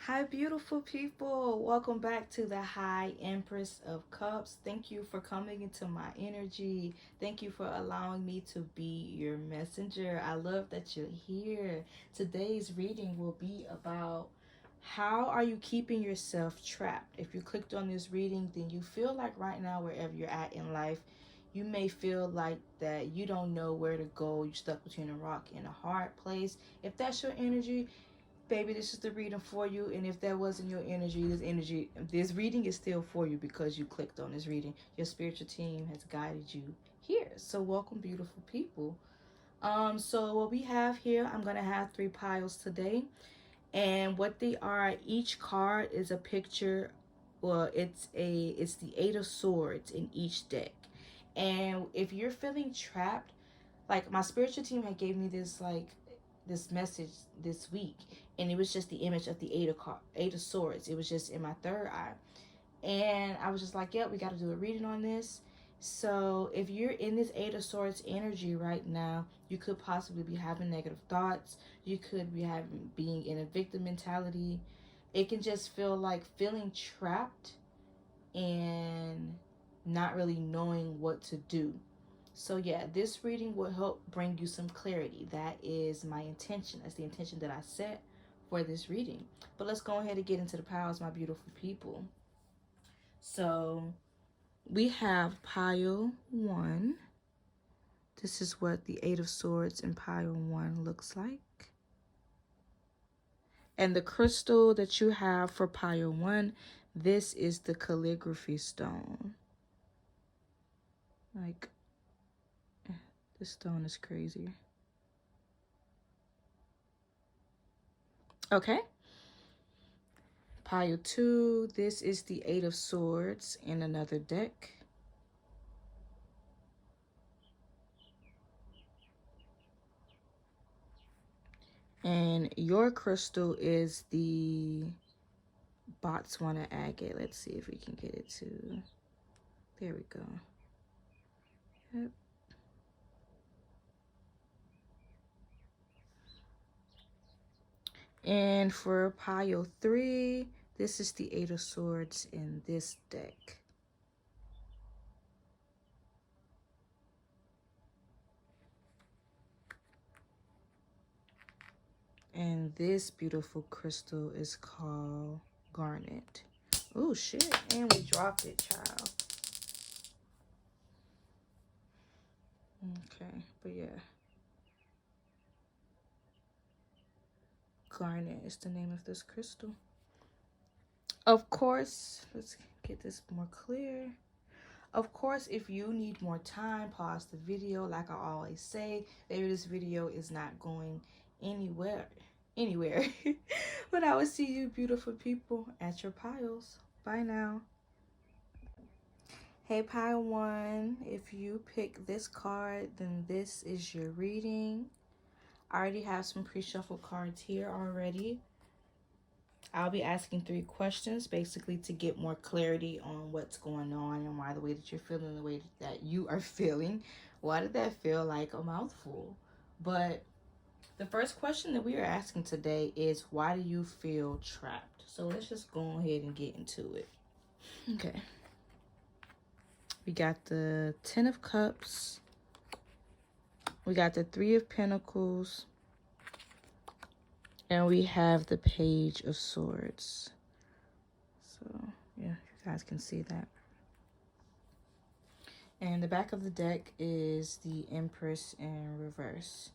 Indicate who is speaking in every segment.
Speaker 1: Hi, beautiful people. Welcome back to the High Empress of Cups. Thank you for coming into my energy. Thank you for allowing me to be your messenger. I love that you're here. Today's reading will be about how are you keeping yourself trapped? If you clicked on this reading, then you feel like right now, wherever you're at in life, you may feel like that you don't know where to go. You're stuck between a rock and a hard place. If that's your energy, baby, this is the reading for you. And if that wasn't your energy, this reading is still for you because you clicked on this reading. Your spiritual team has guided you here. So welcome, beautiful people. So what we have here, I'm gonna have three piles today, and what they are, each card is a picture. Well, it's the Eight of Swords in each deck. And if you're feeling trapped, like my spiritual team had gave me this message this week, and it was just the image of the Eight of Swords. It was just in my third eye, and I was just like, "Yep, we got to do a reading on this." So if you're in this Eight of Swords energy right now, you could possibly be having negative thoughts. You could be being in a victim mentality. It can just feel like feeling trapped and not really knowing what to do. So yeah, this reading will help bring you some clarity. That is my intention. That's the intention that I set for this reading. But let's go ahead and get into the piles, my beautiful people. So we have pile 1. This is what the Eight of Swords in pile 1 looks like. And the crystal that you have for pile 1, this is the calligraphy stone. Like, this stone is crazy. Okay. Pile 2, this is the Eight of Swords in another deck. And your crystal is the Botswana agate. Let's see if we can get it to... There we go. Yep. And for pile 3, this is the Eight of Swords in this deck. And this beautiful crystal is called garnet. Oh, shit. And we dropped it, child. Okay, but yeah. Garnet is the name of this crystal. Of course, let's get this more clear. Of course, if you need more time, pause the video. Like I always say, maybe this video is not going anywhere. But I will see you, beautiful people, at your piles. Bye now. Hey, pile 1, if you pick this card, then this is your reading. I already have some pre-shuffled cards here already. I'll be asking 3 questions basically to get more clarity on what's going on and why the way that you're feeling the way that you are feeling. Why did that feel like a mouthful? But the first question that we are asking today is, why do you feel trapped? So let's just go ahead and get into it. Okay. We got the 10 of Cups. We got the 3 of Pentacles. And we have the Page of Swords. So, yeah, you guys can see that. And the back of the deck is the Empress in reverse.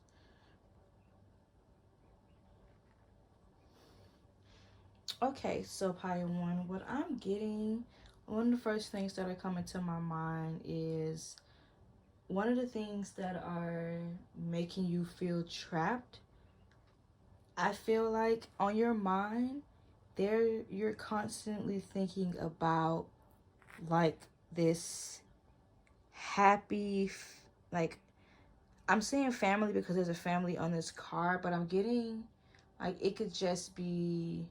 Speaker 1: Okay, so pile 1, what I'm getting, one of the first things that are coming to my mind is one of the things that are making you feel trapped. I feel like on your mind, you're constantly thinking about like this happy, like, I'm saying family because there's a family on this card, but I'm getting like it could just be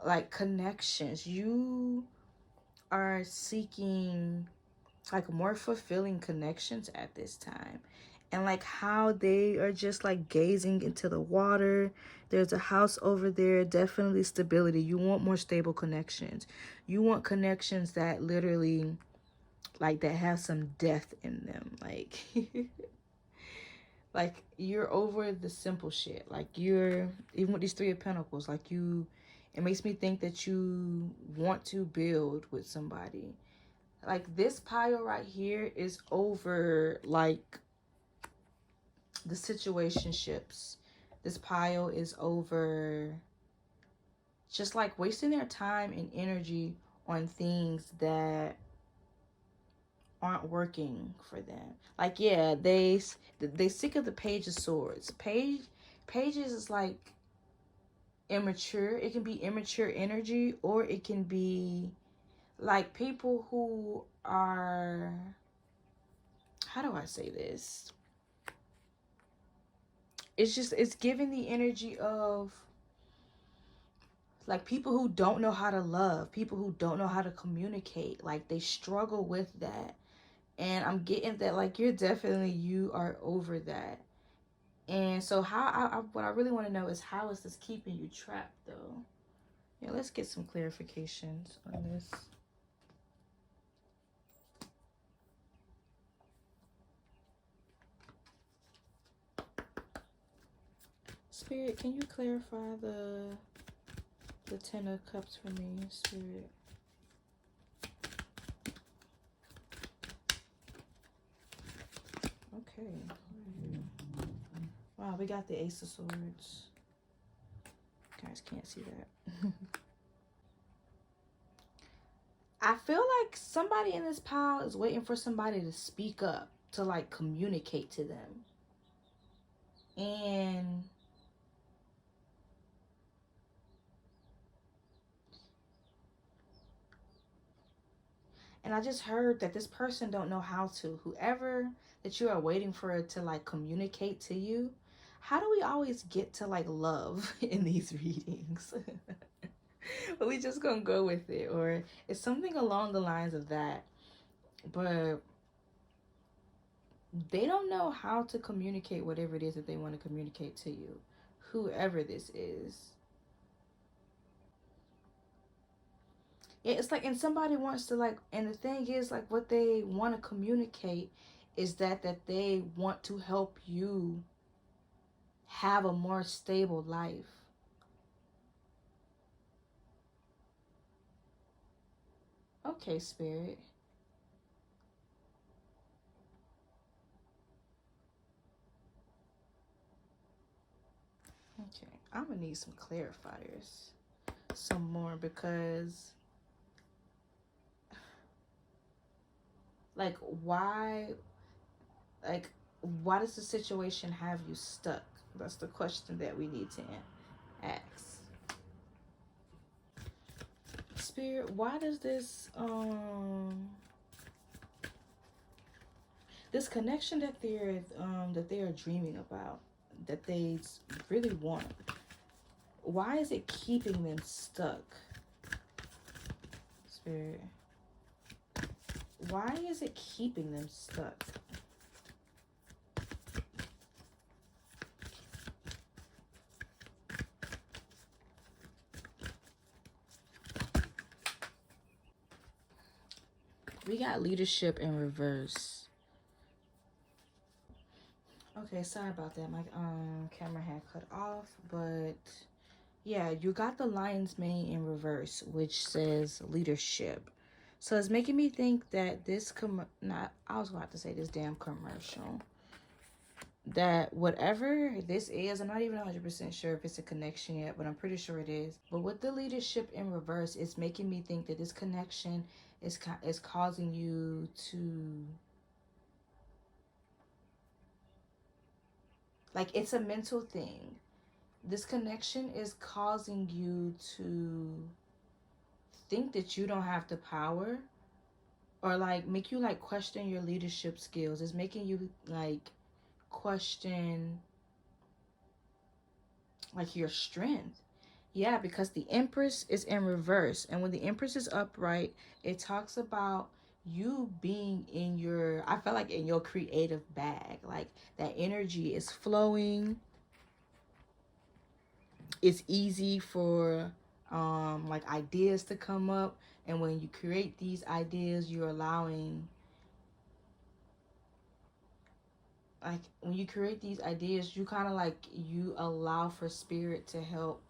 Speaker 1: like connections. You are seeking like more fulfilling connections at this time. and like how they are just like gazing into the water. There's a house over there. Definitely stability. You want more stable connections. You want connections that literally, like, that have some depth in them. Like, like you're over the simple shit. Like, you're, even with these Three of Pentacles, like you, it makes me think that you want to build with somebody. Like, this pile right here is over, like, the situationships. This pile is over just like wasting their time and energy on things that aren't working for them. Like, yeah, they sick of the Page of Swords. Pages is like immature. It can be immature energy, or it can be like people who are, how do I say this? It's giving the energy of like people who don't know how to love, people who don't know how to communicate. Like, they struggle with that. And I'm getting that, like, you are over that. And so what I really want to know is, how is this keeping you trapped though? Yeah, let's get some clarifications on this. Spirit, can you clarify the Ten of Cups for me, Spirit? Okay. Wow, we got the Ace of Swords. You guys can't see that. I feel like somebody in this pile is waiting for somebody to speak up, to like communicate to them. And I just heard that this person don't know how to. Whoever that you are waiting for it to like communicate to you. How do we always get to like love in these readings? But we just gonna go with it, or it's something along the lines of that. But they don't know how to communicate whatever it is that they want to communicate to you, whoever this is. It's like, and somebody wants to like, and the thing is, like, what they want to communicate is that they want to help you have a more stable life. Okay, Spirit. Okay, I'm gonna need some clarifiers, some more, because like, like why does the situation have you stuck? That's the question that we need to ask. Spirit, why does this connection that they are dreaming about, that they really want, why is it keeping them stuck? Spirit, why is it keeping them stuck? We got leadership in reverse. Okay, sorry about that. My camera had cut off, but yeah, you got the lion's mane in reverse, which says leadership. So it's making me think that this I was about to say this damn commercial. That whatever this is, I'm not even 100% sure if it's a connection yet, but I'm pretty sure it is. But with the leadership in reverse, it's making me think that this connection is causing you to, like, it's a mental thing. This connection is causing you to think that you don't have the power, or like make you like question your leadership skills. It's making you like question like your strength. Yeah, because the Empress is in reverse, and when the Empress is upright, it talks about you being in your, I feel like in your creative bag. Like that energy is flowing. It's easy for like ideas to come up, and when you create these ideas, you're allowing, like when you create these ideas, you kind of like, you allow for spirit to help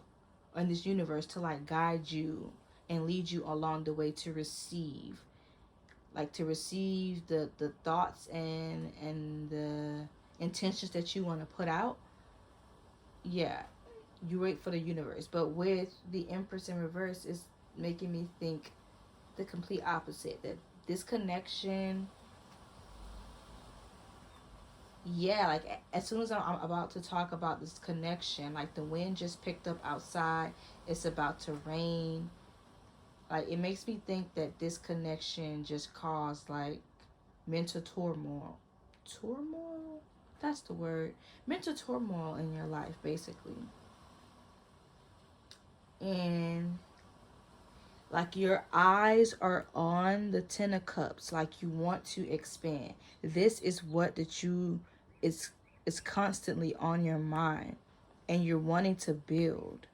Speaker 1: in this universe to like guide you and lead you along the way to receive, like to receive the thoughts and the intentions that you want to put out. Yeah, you wait for the universe. But with the Empress in reverse, is making me think the complete opposite, that this connection, yeah, like as soon as I'm about to talk about this connection, like the wind just picked up outside, it's about to rain. Like it makes me think that this connection just caused like mental turmoil, that's the word, mental turmoil in your life basically. And like your eyes are on the Ten of Cups, like you want to expand. This is what that you, is is constantly on your mind, and you're wanting to build.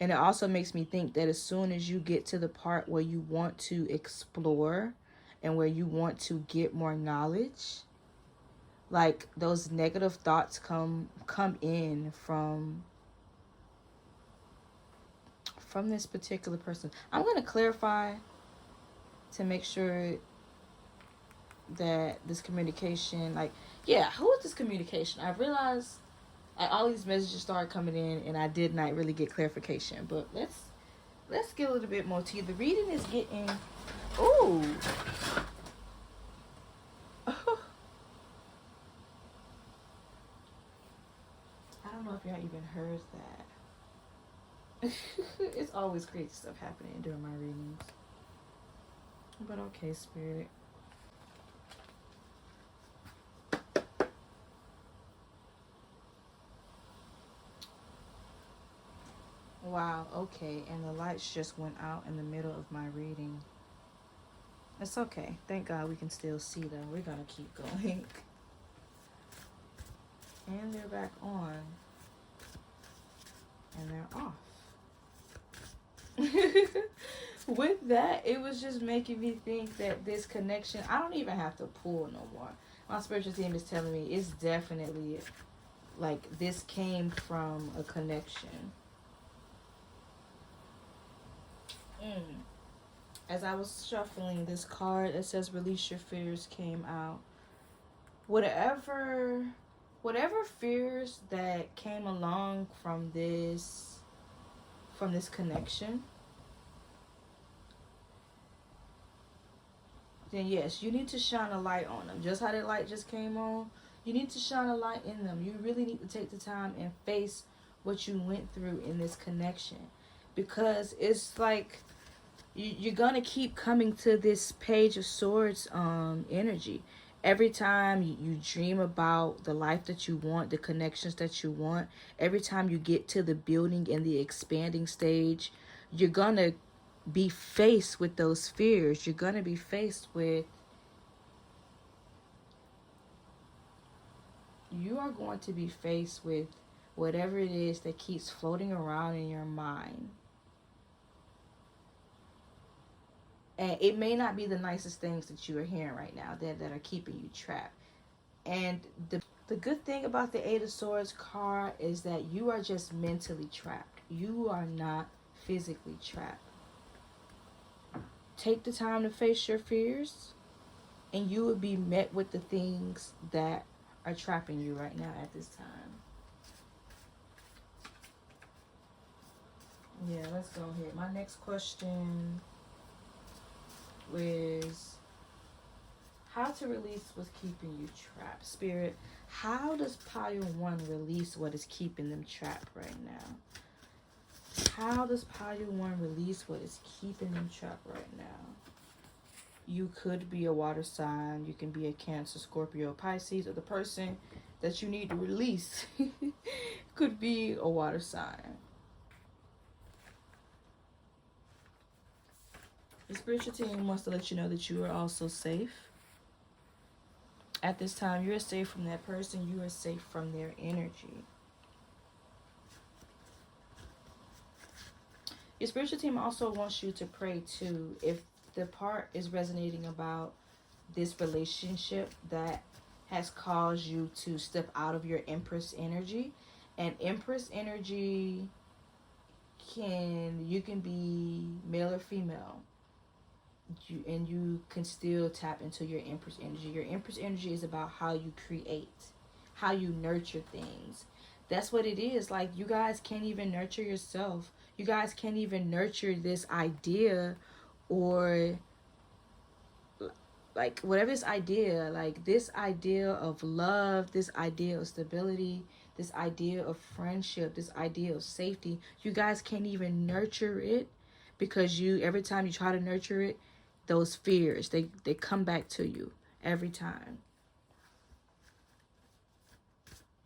Speaker 1: And it also makes me think that as soon as you get to the part where you want to explore and where you want to get more knowledge, like those negative thoughts come in from this particular person. I'm going to clarify to make sure that this communication, like, yeah, who is this communication? I realized like all these messages started coming in and I did not really get clarification. But let's get a little bit more tea. The reading is getting, ooh. I don't know if y'all even heard that. It's always crazy stuff happening during my readings. But okay, Spirit. Wow, okay. And the lights just went out in the middle of my reading. It's okay. Thank God we can still see them. We're going to keep going. And they're back on. And they're off. With that, it was just making me think that this connection, I don't even have to pull no more. My spiritual team is telling me it's definitely like this came from a connection. As I was shuffling this card that says release your fears came out. Whatever fears that came along from this connection, then yes, you need to shine a light on them. Just how that light just came on, you need to shine a light in them. You really need to take the time and face what you went through in this connection, because it's like you're gonna keep coming to this Page of Swords energy. Every time you dream about the life that you want, the connections that you want, every time you get to the building and the expanding stage, you're gonna be faced with those fears. You're gonna be faced with, you are going to be faced with whatever it is that keeps floating around in your mind. And it may not be the nicest things that you are hearing right now that are keeping you trapped. And the good thing about the Eight of Swords card is that you are just mentally trapped. You are not physically trapped. Take the time to face your fears, and you will be met with the things that are trapping you right now at this time. Yeah, let's go ahead. My next question is how to release what's keeping you trapped. Spirit, how does pile one release what is keeping them trapped right now? How does pile one release what is keeping them trapped right now? You could be a water sign. You can be a Cancer, Scorpio, Pisces, or the person that you need to release could be a water sign. The spiritual team wants to let you know that you are also safe. At this time, you are safe from that person. You are safe from their energy. Your spiritual team also wants you to pray too. If the part is resonating about this relationship that has caused you to step out of your Empress energy, and Empress energy you can be male or female. And you can still tap into your Empress energy. Your Empress energy is about how you create, how you nurture things. That's what it is. Like, you guys can't even nurture yourself. You guys can't even nurture this idea, or like whatever this idea, like this idea of love, this idea of stability, this idea of friendship, this idea of safety. You guys can't even nurture it, because every time you try to nurture it, those fears, they come back to you every time.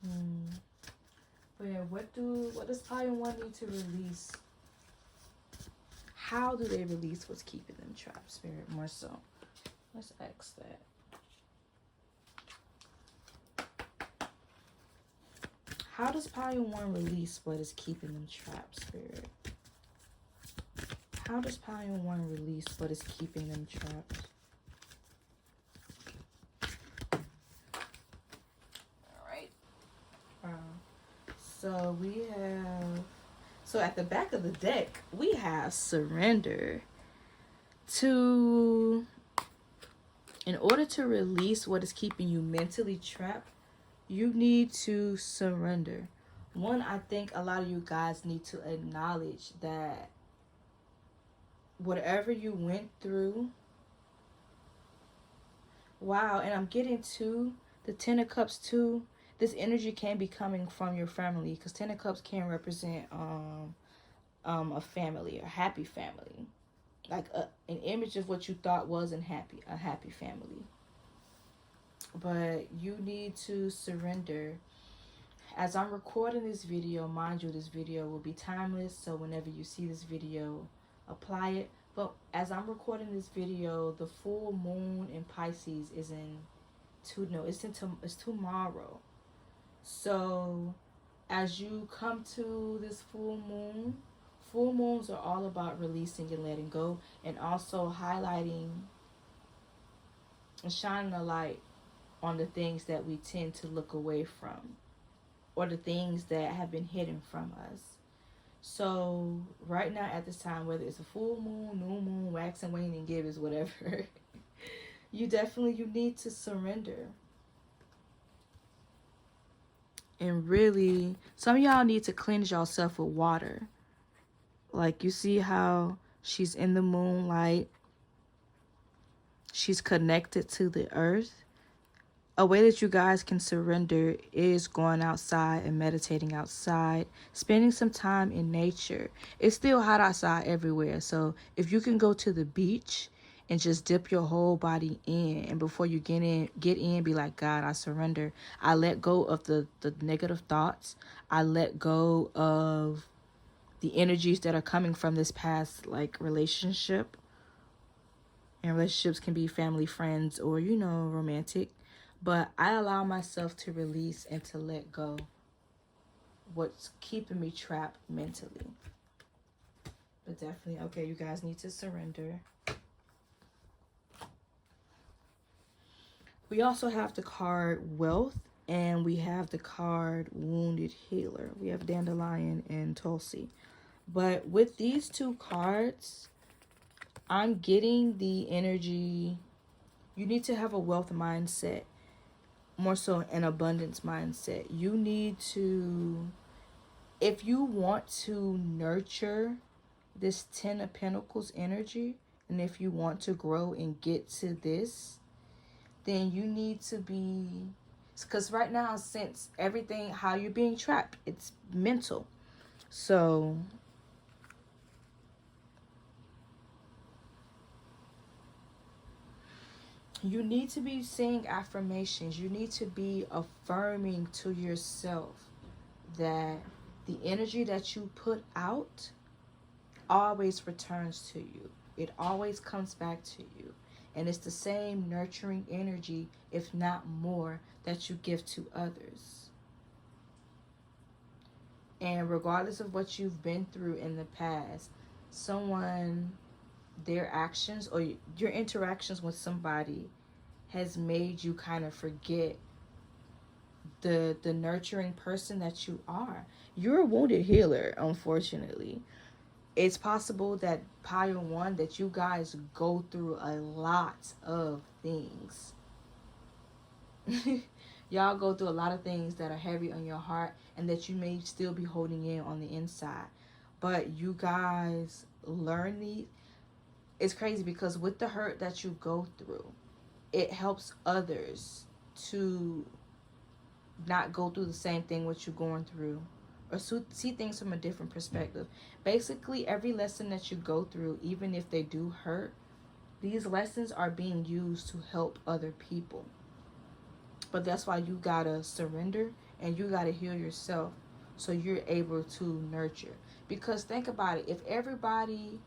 Speaker 1: But yeah, what does Pile 1 need to release? How do they release what's keeping them trapped, Spirit? More so. Let's ask that. How does Pile 1 release what is keeping them trapped, Spirit? How does Pile 1 release what is keeping them trapped? Alright. So we have... So at the back of the deck, we have surrender. In order to release what is keeping you mentally trapped, you need to surrender. One, I think a lot of you guys need to acknowledge that whatever you went through... Wow, and I'm getting to the Ten of Cups too. This energy can be coming from your family, because Ten of Cups can represent a family, a happy family. Like an image of what you thought was a happy family. But you need to surrender. As I'm recording this video, mind you, this video will be timeless, so whenever you see this video, apply it. But as I'm recording this video, the full moon in Pisces is it's tomorrow. So as you come to this full moons are all about releasing and letting go, and also highlighting and shining a light on the things that we tend to look away from, or the things that have been hidden from us. So right now at this time, whether it's a full moon, new moon, wax and wane and gibbous, whatever, you need to surrender. And really, some of y'all need to cleanse yourself with water. Like, you see how she's in the moonlight. She's connected to the earth. A way that you guys can surrender is going outside and meditating outside, spending some time in nature. It's still hot outside everywhere, so if you can go to the beach and just dip your whole body in, and before you get in, be like, God, I surrender. I let go of the negative thoughts. I let go of the energies that are coming from this past, like, relationship. And relationships can be family, friends, or, romantic. But I allow myself to release and to let go what's keeping me trapped mentally. But definitely, okay, you guys need to surrender. We also have the card Wealth, and we have the card Wounded Healer. We have Dandelion and Tulsi. But with these two cards, I'm getting the energy. You need to have a wealth mindset. More so an abundance mindset. You need to, if you want to nurture this Ten of Pentacles energy, and if you want to grow and get to this, then you need to be, because right now, since everything, how you're being trapped, it's mental. So you need to be saying affirmations. You need to be affirming to yourself that the energy that you put out always returns to you. It always comes back to you. And it's the same nurturing energy, if not more, that you give to others. And regardless of what you've been through in the past, someone, their actions or your interactions with somebody has made you kind of forget the nurturing person that you are. You're a wounded healer, unfortunately. It's possible that pile one, that you guys go through a lot of things. Y'all go through a lot of things that are heavy on your heart and that you may still be holding in on the inside. But you guys learn these. It's crazy because with the hurt that you go through, it helps others to not go through the same thing what you're going through, or see things from a different perspective. Basically, every lesson that you go through, even if they do hurt, these lessons are being used to help other people. But that's why you gotta surrender and you gotta heal yourself so you're able to nurture. Because think about it, if everybody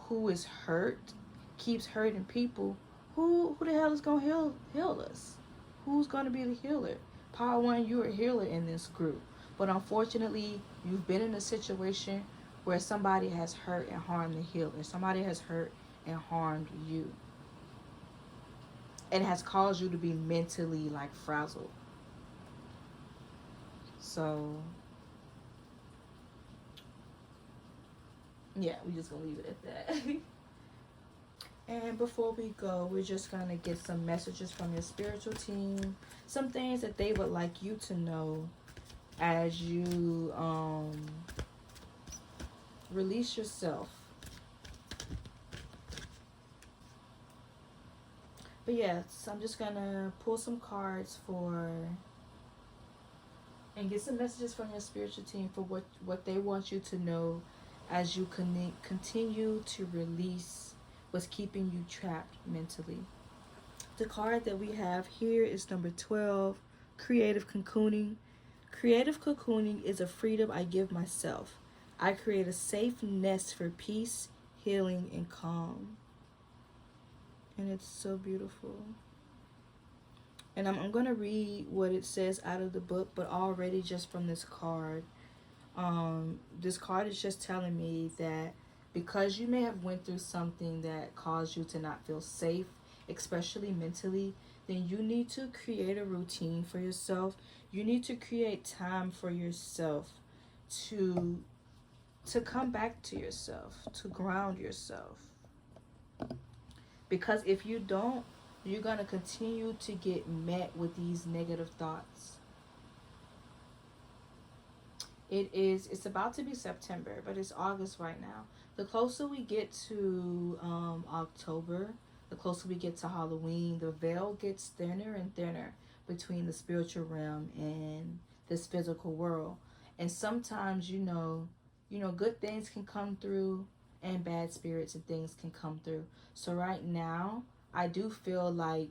Speaker 1: who is hurt keeps hurting people, who the hell is gonna heal us? Who's gonna be the healer? Power one, you're a healer in this group. But unfortunately, you've been in a situation where somebody has hurt and harmed the healer. Somebody has hurt and harmed you. And has caused you to be mentally like frazzled. So yeah, we're just gonna leave it at that. And before we go, we're just gonna get some messages from your spiritual team, some things that they would like you to know as you release yourself. But yes, I'm just gonna pull some cards for and get some messages from your spiritual team for what they want you to know as you continue to release what's keeping you trapped mentally. The card that we have here is number 12, Creative Cocooning. Creative cocooning is a freedom I give myself. I create a safe nest for peace, healing, and calm. And it's so beautiful. And I'm going to read what it says out of the book, but already just from this card. This card is just telling me that because you may have went through something that caused you to not feel safe, especially mentally, then you need to create a routine for yourself. You need to create time for yourself to come back to yourself, to ground yourself. Because if you don't, you're going to continue to get met with these negative thoughts. It's about to be September, but it's August right now. The closer we get to October, the closer we get to Halloween, the veil gets thinner and thinner between the spiritual realm and this physical world. And sometimes, good things can come through and bad spirits and things can come through. So right now, I do feel like,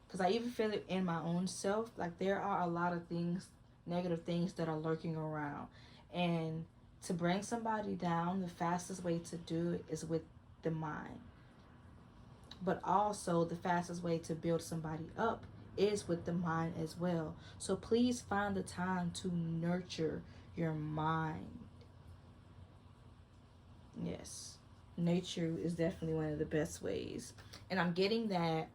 Speaker 1: because I even feel it in my own self, like there are a lot of things, negative things that are lurking around. And to bring somebody down, the fastest way to do it is with the mind. But also the fastest way to build somebody up is with the mind as well. So please find the time to nurture your mind. Yes, nature is definitely one of the best ways. And I'm getting that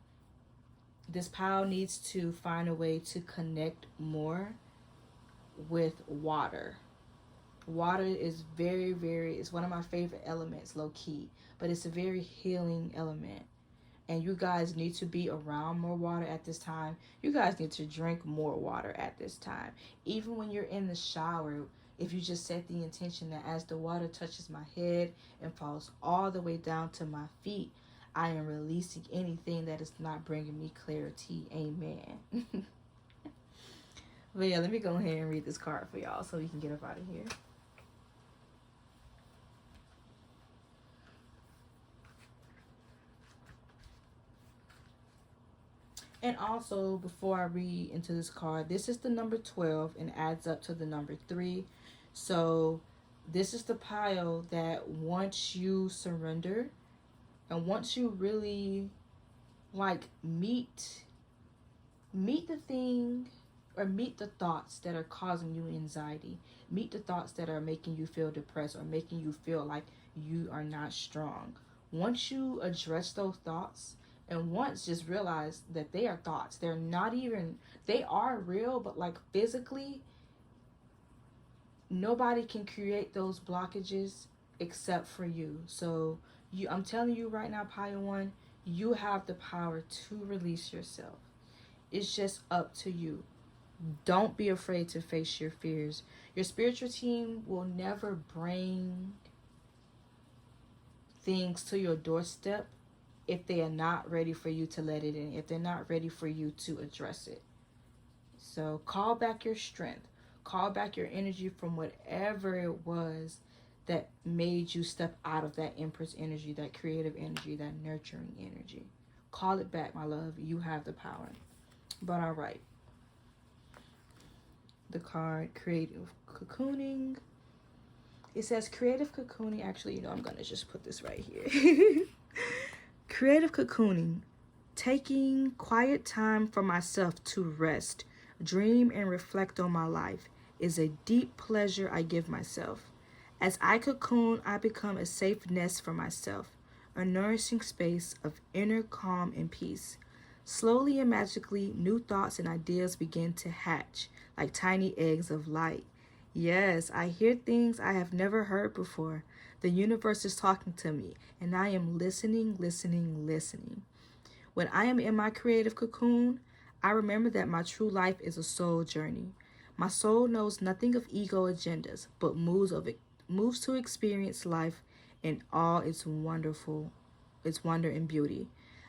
Speaker 1: this pile needs to find a way to connect more with water. Water is it's one of my favorite elements, low key, but it's a very healing element. And you guys need to be around more water at this time. You guys need to drink more water at this time. Even when you're in the shower, if you just set the intention that as the water touches my head and falls all the way down to my feet, I am releasing anything that is not bringing me clarity. Amen. But yeah, let me go ahead and read this card for y'all so we can get up out of here. And also, before I read into this card, this is the number 12 and adds up to the number 3. So This is the pile that once you surrender and once you really like meet the thing or meet the thoughts that are causing you anxiety, meet the thoughts that are making you feel depressed or making you feel like you are not strong. Once you address those thoughts and once just realize that they are thoughts, they're not even, they are real, but like physically nobody can create those blockages except for you. So I'm telling you right now, pile one, you have the power to release yourself. It's just up to you. Don't be afraid to face your fears. Your spiritual team will never bring things to your doorstep if they are not ready for you to let it in, if they're not ready for you to address it. So call back your strength. Call back your energy from whatever it was that made you step out of that Empress energy, that creative energy, that nurturing energy. Call it back, my love. You have the power. But all right. The card Creative Cocooning. It says creative cocooning. Actually, I'm going to just put this right here. Creative cocooning. Taking quiet time for myself to rest, dream, and reflect on my life is a deep pleasure I give myself. As I cocoon, I become a safe nest for myself, a nourishing space of inner calm and peace. Slowly and magically, new thoughts and ideas begin to hatch like tiny eggs of light. Yes, I hear things I have never heard before. The universe is talking to me, and I am listening, listening, listening. When I am in my creative cocoon, I remember that my true life is a soul journey. My soul knows nothing of ego agendas, but moves to experience life in all its wonder and beauty.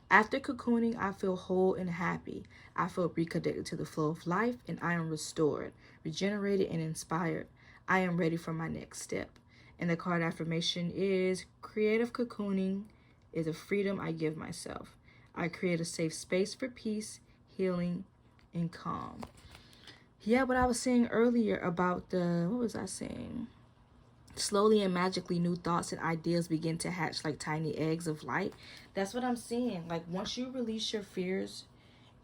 Speaker 1: After cocooning, I feel whole and happy. I feel reconnected to the flow of life, and I am restored, regenerated, and inspired. I am ready for my next step. And the card affirmation is creative cocooning is a freedom I give myself. I create a safe space for peace, healing, and calm. Yeah, what I was saying earlier about what was I saying? Slowly and magically, new thoughts and ideas begin to hatch like tiny eggs of light. That's what I'm saying. Like, once you release your fears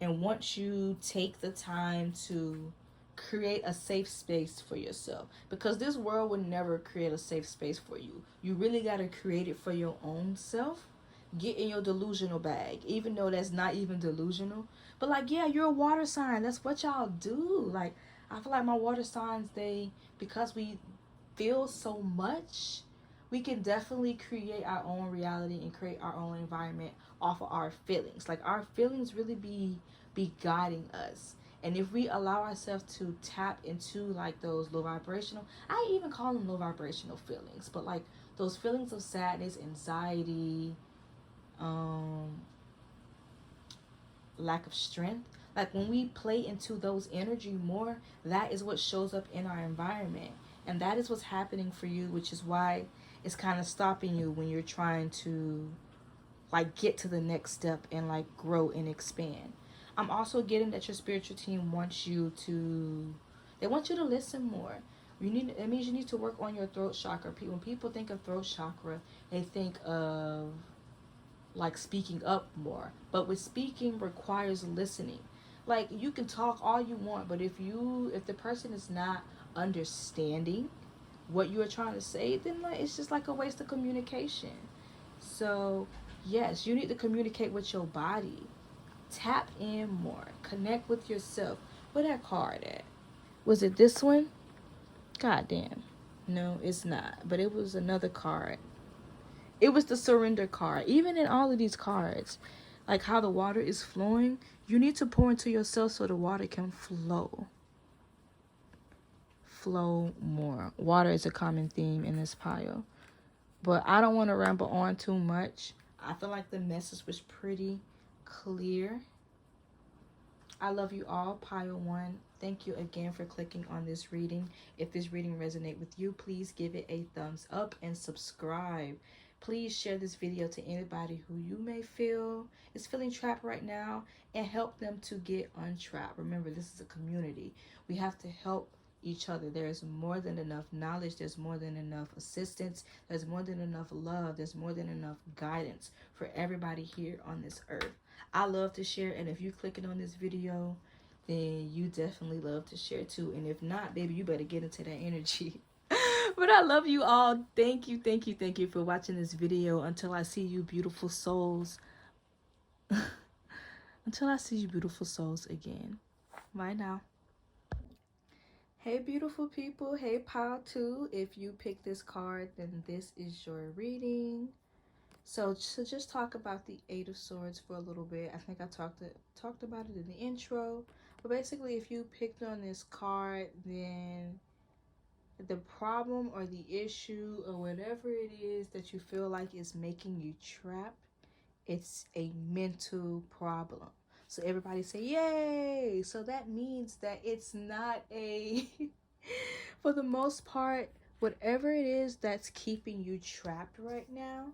Speaker 1: and once you take the time to create a safe space for yourself, because this world would never create a safe space for you. You really got to create it for your own self. Get in your delusional bag, even though that's not even delusional. But like, yeah, you're a water sign. That's what y'all do. Like, I feel like my water signs, because we feel so much, we can definitely create our own reality and create our own environment off of our feelings. Like, our feelings really be guiding us. And if we allow ourselves to tap into like those low vibrational, I even call them low vibrational feelings, but like those feelings of sadness, anxiety, lack of strength, like when we play into those energy more, that is what shows up in our environment, and that is what's happening for you, which is why it's kind of stopping you when you're trying to like get to the next step and like grow and expand. I'm also getting that your spiritual team wants you to, they want you to listen more. It means you need to work on your throat chakra. When people think of throat chakra, they think of like speaking up more, but with speaking requires listening. Like, you can talk all you want, but if the person is not understanding what you are trying to say, then like it's just like a waste of communication. So yes, you need to communicate with your body. Tap in more, connect with yourself. Where that card at? Was it this one? God damn. No, it's not, but it was another card. It was the surrender card. Even in all of these cards, like how the water is flowing, you need to pour into yourself so the water can flow more. Water is a common theme in this pile, but I don't want to ramble on too much. I feel like the message was pretty clear. I love you all, pile one. Thank you again for clicking on this reading. If this reading resonates with you, please give it a thumbs up and subscribe. Please share this video to anybody who you may feel is feeling trapped right now and help them to get untrapped. Remember, this is a community. We have to help each other. There's more than enough knowledge. There's more than enough assistance. There's more than enough love. There's more than enough guidance for everybody here on this earth. I love to share, and if you clicking on this video, then you definitely love to share too. And if not, baby, you better get into that energy. But I love you all. Thank you, thank you, thank you for watching this video. Until I see you, beautiful souls. Until I see you, beautiful souls, again. Bye now. Hey, beautiful people. Hey, pile 2. If you pick this card, then this is your reading. So to just talk about the Eight of Swords for a little bit. I think I talked about it in the intro. But basically, if you picked on this card, then the problem or the issue or whatever it is that you feel like is making you trapped, it's a mental problem. So everybody say yay. So that means that it's not a for the most part, whatever it is that's keeping you trapped right now,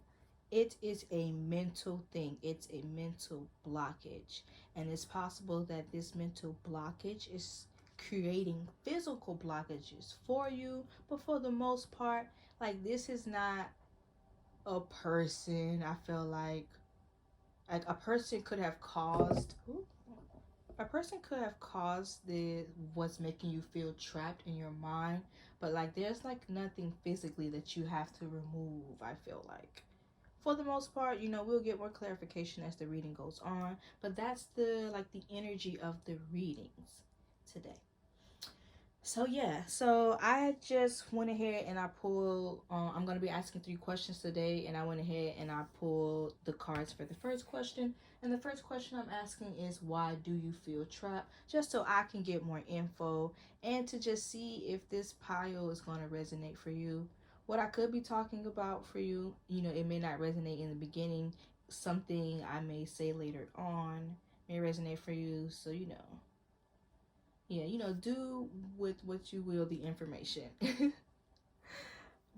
Speaker 1: it is a mental thing. It's a mental blockage. And it's possible that this mental blockage is creating physical blockages for you. But for the most part, like, this is not a person. I feel like a person could have caused the what's making you feel trapped in your mind, but like there's like nothing physically that you have to remove. I feel like for the most part, we'll get more clarification as the reading goes on, but that's the energy of the readings today. So yeah, so I just went ahead and I pulled, I'm going to be asking 3 questions today, and I went ahead and I pulled the cards for the first question. And the first question I'm asking is, why do you feel trapped? Just so I can get more info and to just see if this pile is going to resonate for you. What I could be talking about for you, it may not resonate in the beginning. Something I may say later on may resonate for you, so yeah, do with what you will the information.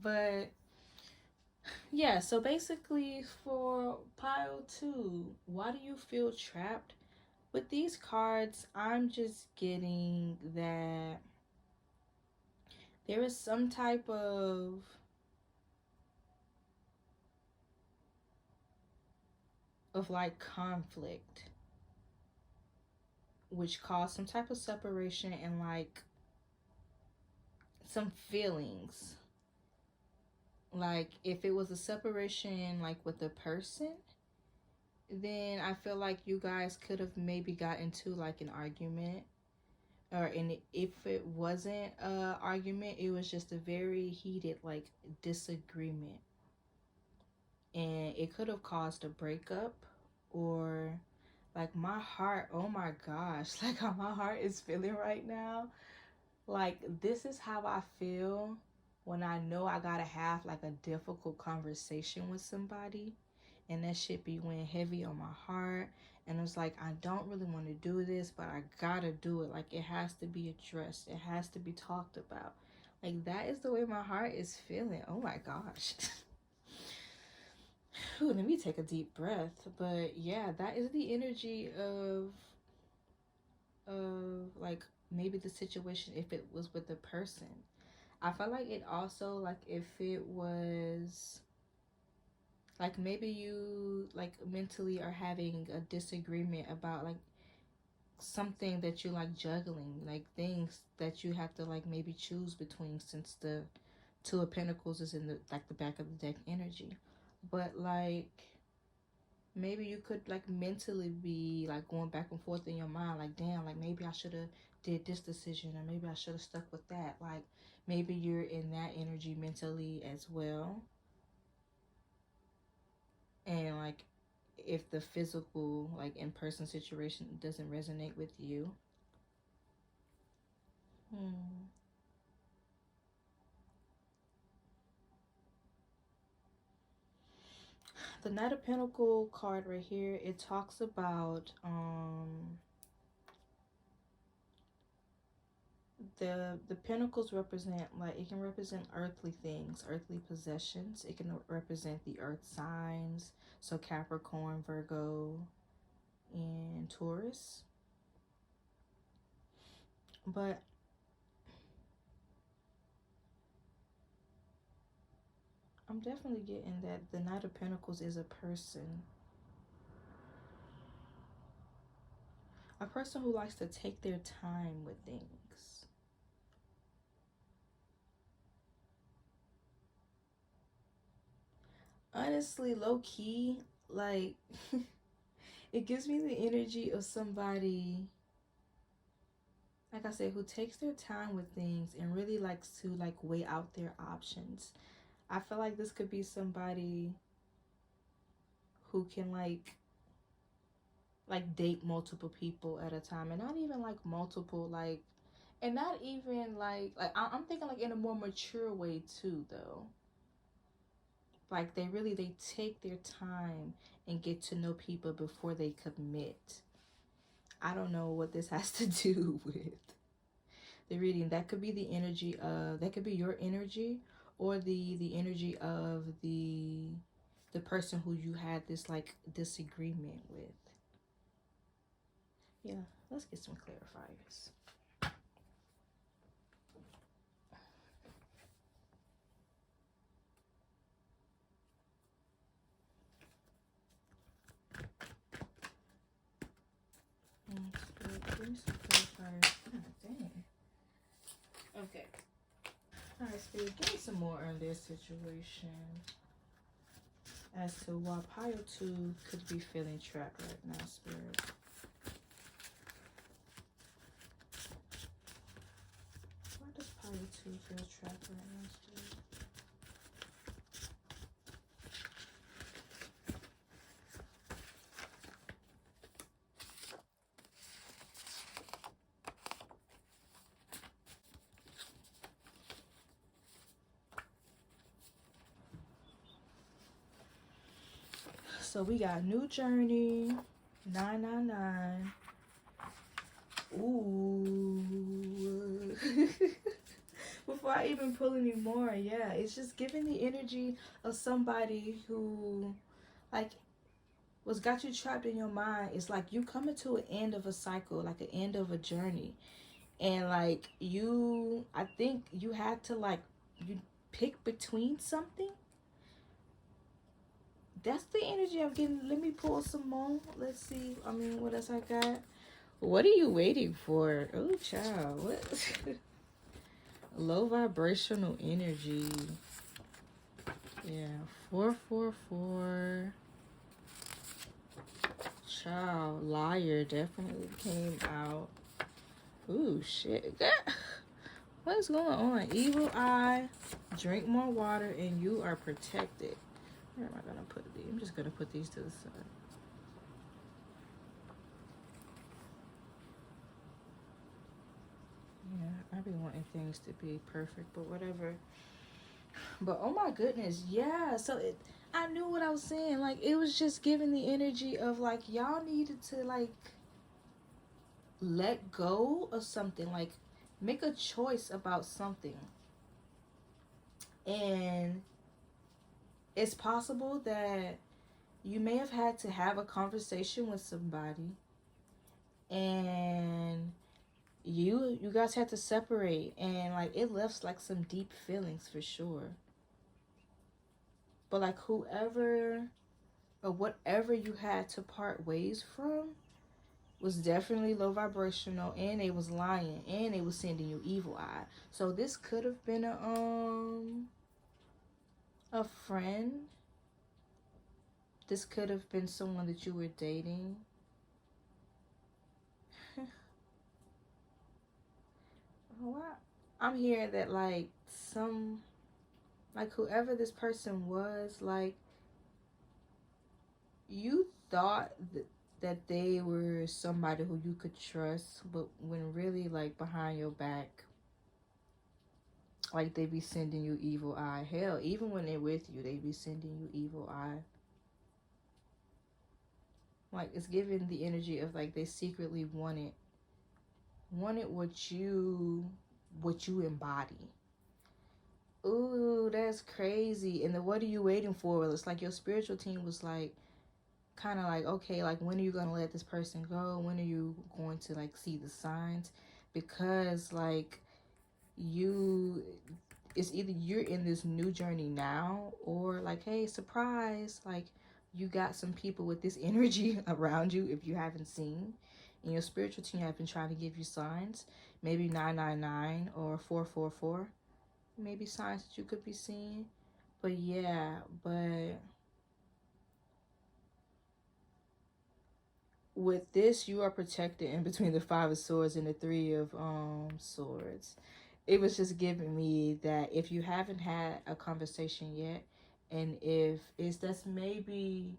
Speaker 1: But yeah, so basically for pile 2, why do you feel trapped? With these cards, I'm just getting that there is some type of like conflict, which caused some type of separation and like some feelings. Like if it was a separation like with a person, then I feel like you guys could have maybe got into like an argument, and if it wasn't a argument, it was just a very heated like disagreement, and it could have caused a breakup, or like my heart, oh my gosh, like how my heart is feeling right now. Like this is how I feel when I know I gotta have like a difficult conversation with somebody, and that shit be weighing heavy on my heart, and it's like I don't really want to do this, but I gotta do it. Like it has to be addressed, it has to be talked about. Like that is the way my heart is feeling. Oh my gosh. Ooh, let me take a deep breath. But yeah, that is the energy of like maybe the situation if it was with a person. I felt like it also, like if it was like maybe you like mentally are having a disagreement about like something that you like juggling, like things that you have to like maybe choose between, since the 2 of Pentacles is in the like the back of the deck energy. But like maybe you could like mentally be like going back and forth in your mind, like damn, like maybe I should have did this decision, or maybe I should have stuck with that. Like maybe you're in that energy mentally as well. And like if the physical like in-person situation doesn't resonate with you. The Knight of Pentacle card right here, it talks about the pentacles represent, like it can represent earthly things, earthly possessions. It can represent the earth signs, so Capricorn, Virgo, and Taurus. But I'm definitely getting that the Knight of Pentacles is a person. A person who likes to take their time with things. Honestly, low key, like it gives me the energy of somebody, like I said, who takes their time with things and really likes to like weigh out their options. I feel like this could be somebody who can like date multiple people at a time, and not even like multiple like, and not even I'm thinking like in a more mature way too though. Like they take their time and get to know people before they commit. I don't know what this has to do with the reading. That could be the energy of, that could be your energy, or the energy of the person who you had this like disagreement with. Yeah, let's get some clarifiers. Give me some clarifiers. God dang. Okay. Alright, Spirit, give me some more on this situation as to why Pile 2 could be feeling trapped right now, Spirit. Why does Pile 2 feel trapped right now, Spirit? So we got new journey, 999. Ooh. Before I even pull any more, yeah, it's just giving the energy of somebody who, like, what's got you trapped in your mind. It's like you coming to an end of a cycle, like an end of a journey. And, like, I think you had to, like, you pick between something. That's the energy I'm getting. Let me pull some more. Let's see. I mean, what else I got? What are you waiting for? Oh, child. What? Low vibrational energy. Yeah. 444. Child. Liar definitely came out. Ooh, shit. What is going on? Evil eye. Drink more water and you are protected. Where am I going to put these? I'm just going to put these to the side. Yeah, I be wanting things to be perfect, but whatever. But oh my goodness, yeah. So I knew what I was saying. Like, it was just giving the energy of like y'all needed to like let go of something, like make a choice about something. And it's possible that you may have had to have a conversation with somebody, and you guys had to separate, and like it left like some deep feelings for sure. But like whoever or whatever you had to part ways from was definitely low vibrational, and they was lying, and they was sending you evil eye. So this could have been a friend. This could have been someone that you were dating. What? I'm hearing that like whoever this person was, like you thought that they were somebody who you could trust, but when really like behind your back, like they be sending you evil eye. Hell, even when they're with you, they be sending you evil eye. Like it's giving the energy of like they secretly wanted what you embody. Ooh, that's crazy. And then what are you waiting for? It's like your spiritual team was like kind of like, okay, like when are you gonna let this person go? When are you going to like see the signs? Because like you it's either you're in this new journey now, or like, hey, surprise, like you got some people with this energy around you if you haven't seen. And your spiritual team have been trying to give you signs. Maybe 999 or 444. Maybe signs that you could be seeing. But yeah, but with this, you are protected in between the Five of Swords and the Three of Swords. It was just giving me that if you haven't had a conversation yet, and if it's that's maybe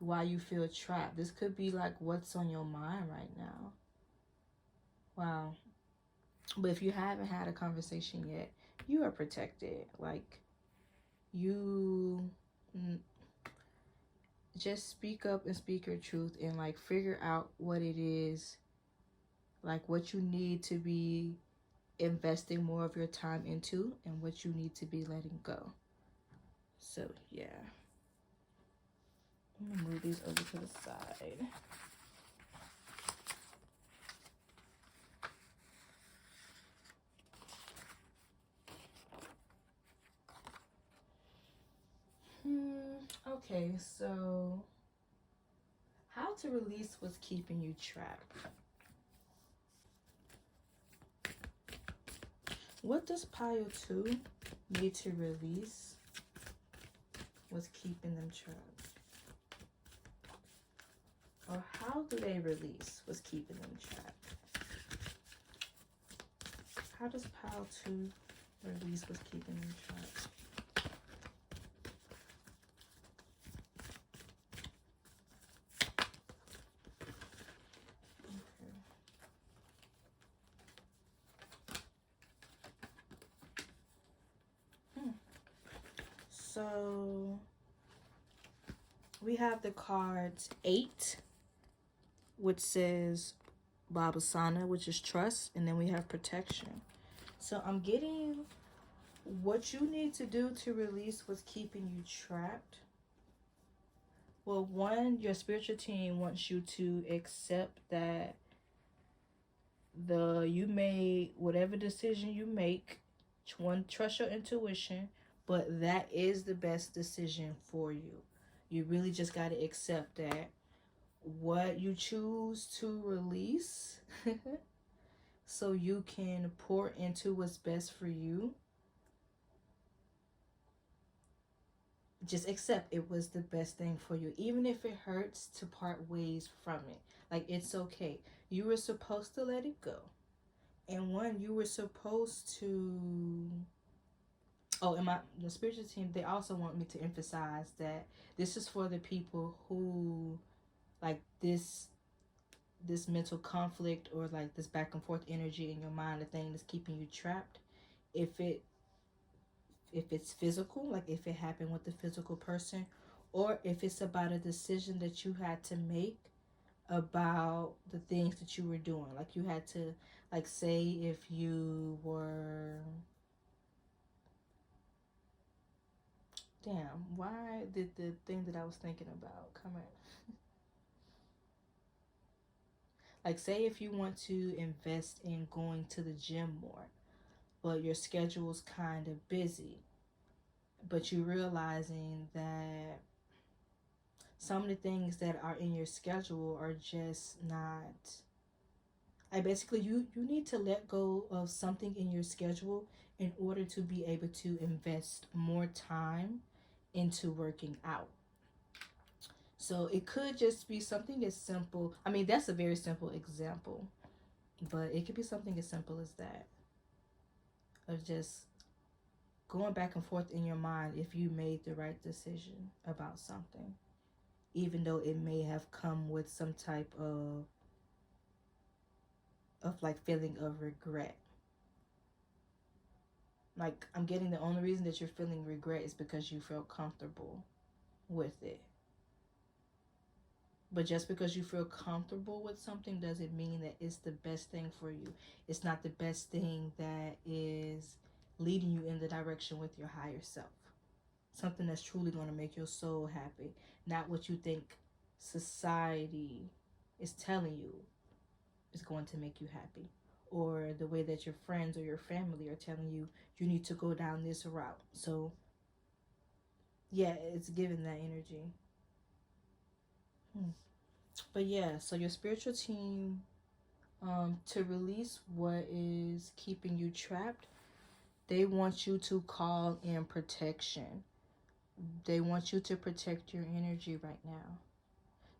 Speaker 1: why you feel trapped. This could be like what's on your mind right now. Wow. But if you haven't had a conversation yet, you are protected. Like you just speak up and speak your truth and like figure out what it is, like what you need to be investing more of your time into and what you need to be letting go. So yeah, I'm gonna move these over to the side. Okay, so how to release what's keeping you trapped. What does pile 2 need to release? What's keeping them trapped? Or how do they release what's keeping them trapped? How does pile 2 release what's keeping them trapped? So we have the cards 8, which says Botswana, which is trust, and then we have protection. So I'm getting what you need to do to release what's keeping you trapped. Well, one, your spiritual team wants you to accept that you made whatever decision you make. One, trust your intuition, but that is the best decision for you. You really just got to accept that what you choose to release so you can pour into what's best for you. Just accept it was the best thing for you, even if it hurts to part ways from it. Like, it's okay. You were supposed to let it go. And one, you were supposed to... Oh, and the spiritual team, they also want me to emphasize that this is for the people who, like, this mental conflict or like this back and forth energy in your mind, the thing that's keeping you trapped. If it's physical, like if it happened with the physical person, or if it's about a decision that you had to make about the things that you were doing. Like you had to, like, say if you were... Damn, why did the thing that I was thinking about come out? Like, say if you want to invest in going to the gym more, but your schedule's kind of busy, but you're realizing that some of the things that are in your schedule are just not... Like, basically, you need to let go of something in your schedule in order to be able to invest more time into working out. So it could just be something as simple. I mean, that's a very simple example, but it could be something as simple as that, of just going back and forth in your mind if you made the right decision about something, even though it may have come with some type of like feeling of regret. Like, I'm getting the only reason that you're feeling regret is because you feel comfortable with it. But just because you feel comfortable with something doesn't mean that it's the best thing for you. It's not the best thing that is leading you in the direction with your higher self. Something that's truly going to make your soul happy. Not what you think society is telling you is going to make you happy. or the way that your friends or your family are telling you you need to go down this route. So yeah, it's giving that energy. But yeah, so your spiritual team, to release what is keeping you trapped, they want you to call in protection. They want you to protect your energy right now.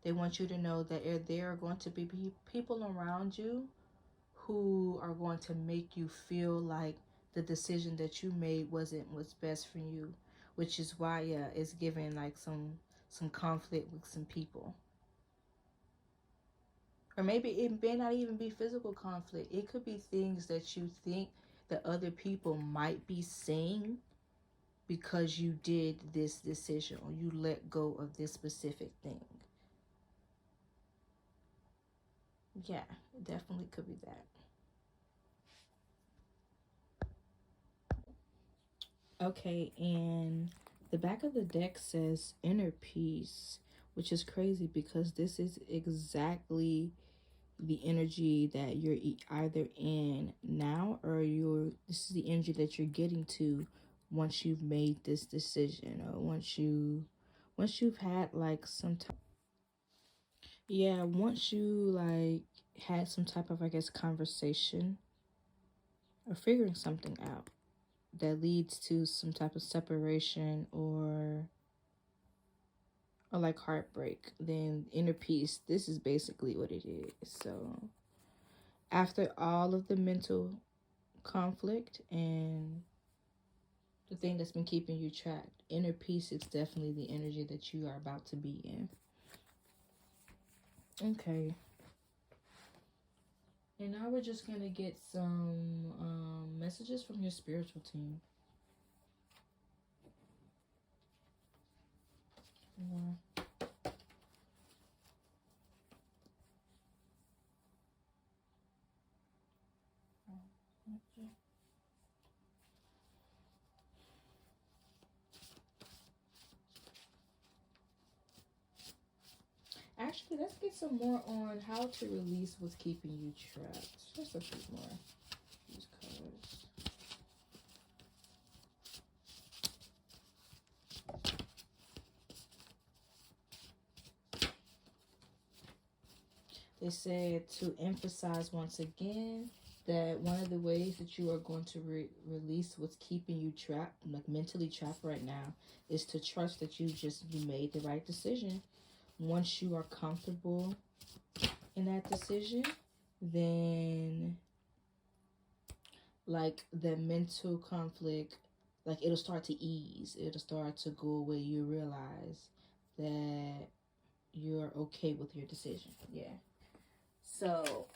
Speaker 1: They want you to know that there are going to be people around you who are going to make you feel like the decision that you made wasn't what's best for you, which is why it's giving like some conflict with some people. Or maybe it may not even be physical conflict. It could be things that you think that other people might be saying because you did this decision or you let go of this specific thing. Yeah, it definitely could be that. Okay, and the back of the deck says inner peace, which is crazy because this is exactly the energy that you're either in now, or this is the energy that you're getting to once you've made this decision, or once you've had like some time. Yeah, once you like had some type of, I guess, conversation or figuring something out that leads to some type of separation or like heartbreak, then inner peace, this is basically what it is. So after all of the mental conflict and the thing that's been keeping you trapped, inner peace is definitely the energy that you are about to be in. Okay. And now we're just going to get some messages from your spiritual team. Yeah. Actually, let's get some more on how to release what's keeping you trapped. Just a few more. These cards. They said to emphasize once again that one of the ways that you are going to release what's keeping you trapped, like mentally trapped right now, is to trust that you made the right decision. Once you are comfortable in that decision, then like the mental conflict, like it'll start to ease. It'll start to go away. You realize that you're okay with your decision. Yeah. So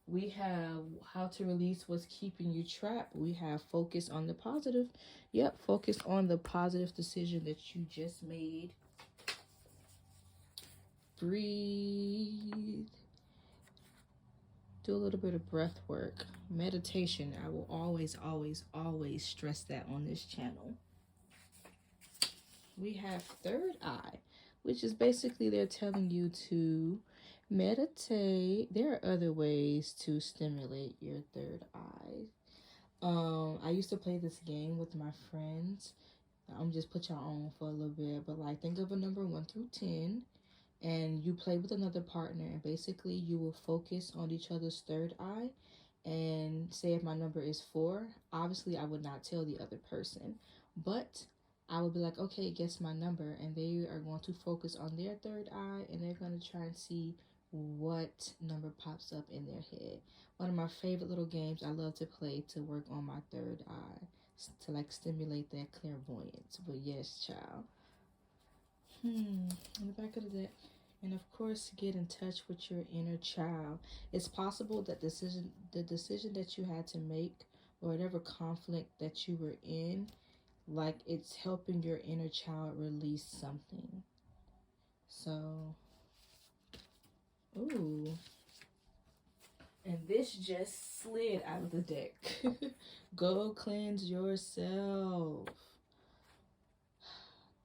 Speaker 1: we have how to release what's keeping you trapped. We have focus on the positive. Yep, focus on the positive decision that you just made. Breathe. Do a little bit of breath work. Meditation. I will always, always, always stress that on this channel. We have third eye, which is basically they're telling you to meditate. There are other ways to stimulate your third eye. I used to play this game with my friends. I'm just put y'all on for a little bit, but like think of a number 1 through 10, and you play with another partner, and basically you will focus on each other's third eye. And say if my number is 4, obviously I would not tell the other person, but I would be like, okay, guess my number, and they are going to focus on their third eye, and they're going to try and see what number pops up in their head. One of my favorite little games I love to play to work on my third eye, to like stimulate that clairvoyance. But yes, child. In the back of the deck. And of course, get in touch with your inner child. It's possible that the decision that you had to make, or whatever conflict that you were in, like it's helping your inner child release something. So, ooh. And this just slid out of the deck. Go cleanse yourself.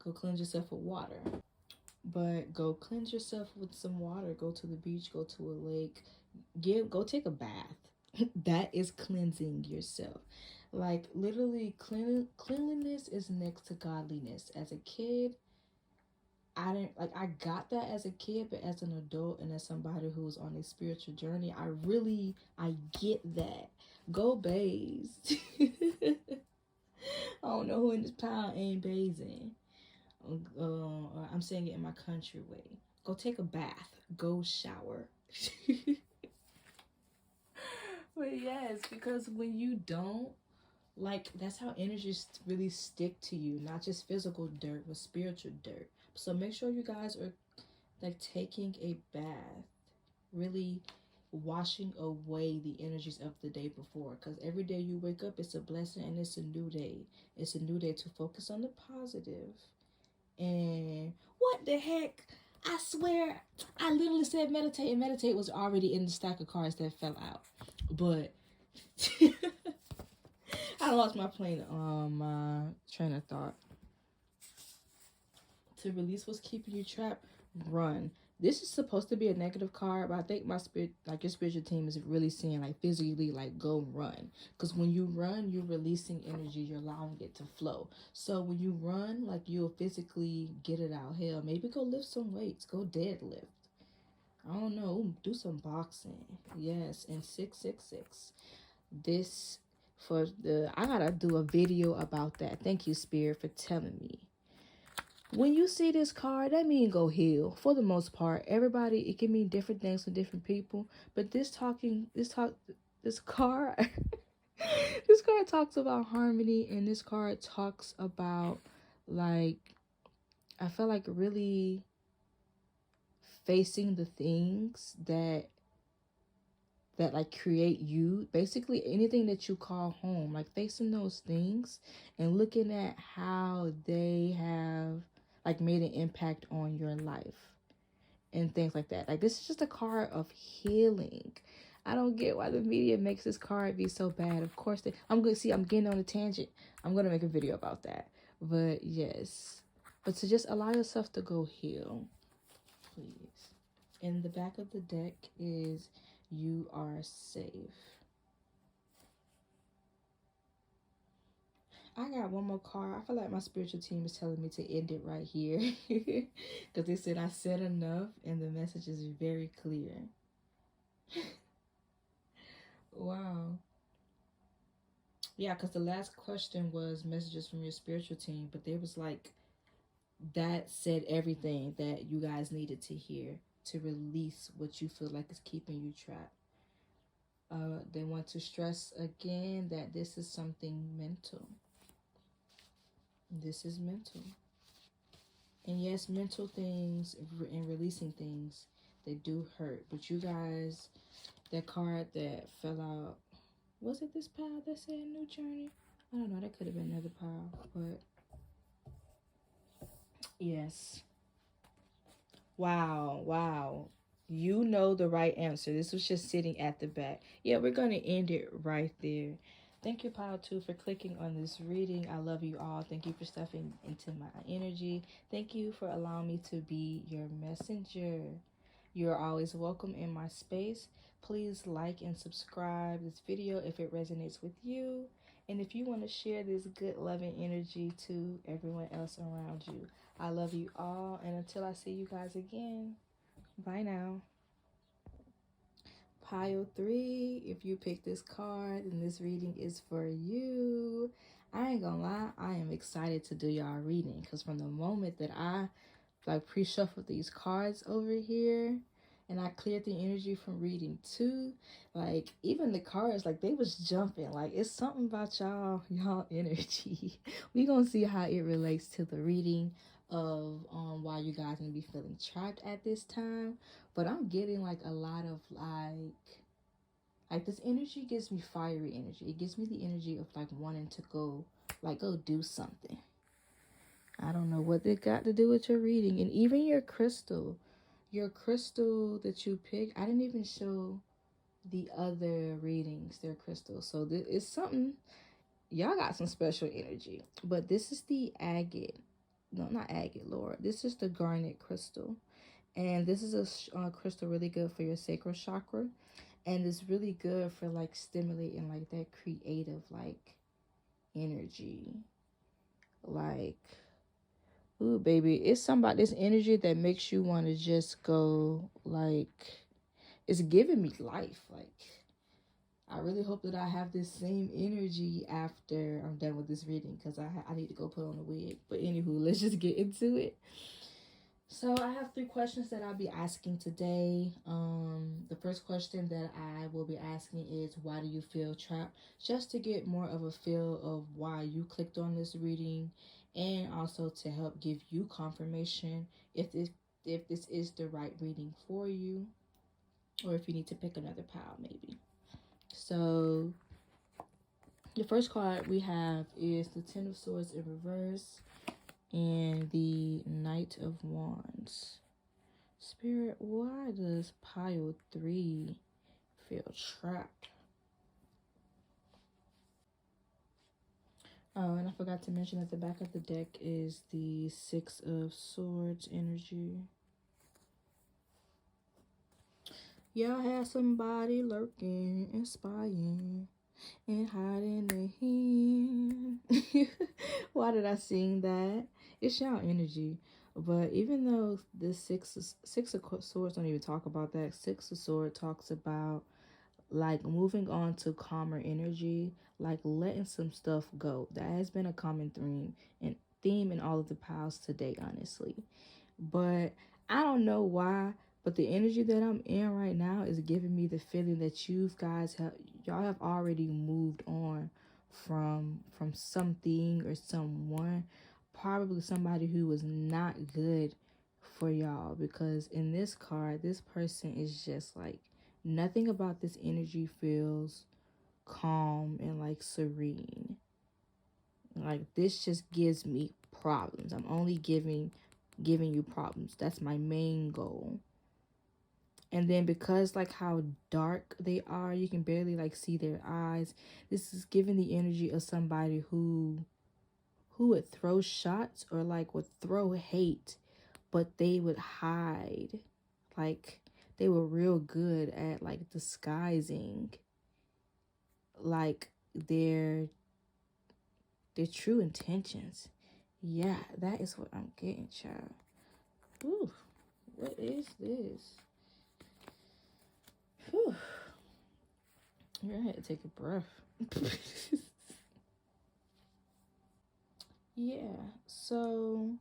Speaker 1: Go cleanse yourself with water. But go cleanse yourself with some water. Go to the beach, go to a lake. Go take a bath. That is cleansing yourself. Like literally, cleanliness is next to godliness. As a kid, I didn't like. I got that as a kid, but as an adult and as somebody who's on a spiritual journey, I get that. Go bathe. I don't know who in this pile ain't bathing. I'm saying it in my country way. Go take a bath. Go shower. But yes, because when you don't, like, that's how energies really stick to you, not just physical dirt, but spiritual dirt. So make sure you guys are like taking a bath, really washing away the energies of the day before. Because every day you wake up, it's a blessing and it's a new day. It's a new day to focus on the positive. And what the heck? I swear, I literally said meditate, and meditate was already in the stack of cards that fell out. But I lost my my train of thought. To release what's keeping you trapped, run. This is supposed to be a negative card, but I think my spirit, like your spiritual team, is really saying like physically, like go run. Because when you run, you're releasing energy, you're allowing it to flow. So when you run, like you'll physically get it out. Hell, maybe go lift some weights, go deadlift. I don't know, do some boxing. Yes, and 666. This for the I gotta do a video about that. Thank you, Spirit, for telling me. When you see this card, that mean go heal. For the most part, everybody, it can mean different things to different people. But this card, this card talks about harmony, and this card talks about like, I feel like really facing the things that like create you, basically anything that you call home, like facing those things and looking at how they have like made an impact on your life and things like that. Like this is just a card of healing. I don't get why the media makes this card be so bad. Of course I'm getting on a tangent. I'm gonna make a video about that. But yes, but to just allow yourself to go heal, please. In the back of the deck is you are safe. I got one more card. I feel like my spiritual team is telling me to end it right here. Because they said I said enough and the message is very clear. Wow. Yeah, because the last question was messages from your spiritual team, but there was like, that said everything that you guys needed to hear to release what you feel like is keeping you trapped. They want to stress again that this is something mental. This is mental. And yes, mental things and releasing things, they do hurt. But you guys, that card that fell out, was it this pile that said new journey? I don't know, that could have been another pile. But yes. Wow, wow. You know the right answer. This was just sitting at the back. Yeah, we're going to end it right there. Thank you, Pile 2, for clicking on this reading. I love you all. Thank you for stepping into my energy. Thank you for allowing me to be your messenger. You're always welcome in my space. Please like and subscribe this video if it resonates with you. And if you want to share this good, loving energy to everyone else around you. I love you all. And until I see you guys again, bye now. Pile 3, if you pick this card and this reading is for you, I ain't gonna lie, I am excited to do y'all reading. Because from the moment that I like pre-shuffled these cards over here and I cleared the energy from reading 2, like even the cards, like they was jumping. Like it's something about y'all energy. We gonna see how it relates to the reading of why you guys gonna be feeling trapped at this time. But I'm getting like a lot of like this energy gives me fiery energy. It gives me the energy of like wanting to go do something. I don't know what it got to do with your reading. And even your crystal that you picked, I didn't even show the other readings, their crystals. So this is something, y'all got some special energy. But this is the agate. No, not agate, Lord. This is the garnet crystal. And this is a crystal really good for your sacral chakra. And it's really good for like stimulating like that creative like energy. Like, ooh, baby, it's somebody this energy that makes you want to just go like, it's giving me life. Like, I really hope that I have this same energy after I'm done with this reading, because I need to go put on a wig. But anywho, let's just get into it. So I have 3 questions that I'll be asking today. The first question that I will be asking is, why do you feel trapped? Just to get more of a feel of why you clicked on this reading, and also to help give you confirmation if this is the right reading for you, or if you need to pick another pile maybe. So the first card we have is the Ten of Swords in reverse and the Knight of Wands. Spirit, why does pile 3 feel trapped? Oh, and I forgot to mention that the back of the deck is the Six of Swords energy. Y'all have somebody lurking and spying and hiding their hand. Why did I sing that? It's y'all energy. But even though the six of swords don't even talk about that, Six of Swords talks about like moving on to calmer energy, like letting some stuff go. That has been a common theme in all of the piles today, honestly. But I don't know why, but the energy that I'm in right now is giving me the feeling that y'all have already moved on from something or someone, probably somebody who was not good for y'all, because in this card, this person is just like, nothing about this energy feels calm and like serene. Like, this just gives me problems. I'm only giving you problems. That's my main goal. And then because like how dark they are, you can barely like see their eyes. This is giving the energy of somebody who would throw shots or like would throw hate, but they would hide. Like, they were real good at like disguising like their true intentions. Yeah, that is what I'm getting, child. Ooh, what is this? Whew. I had to take a breath. Yeah, so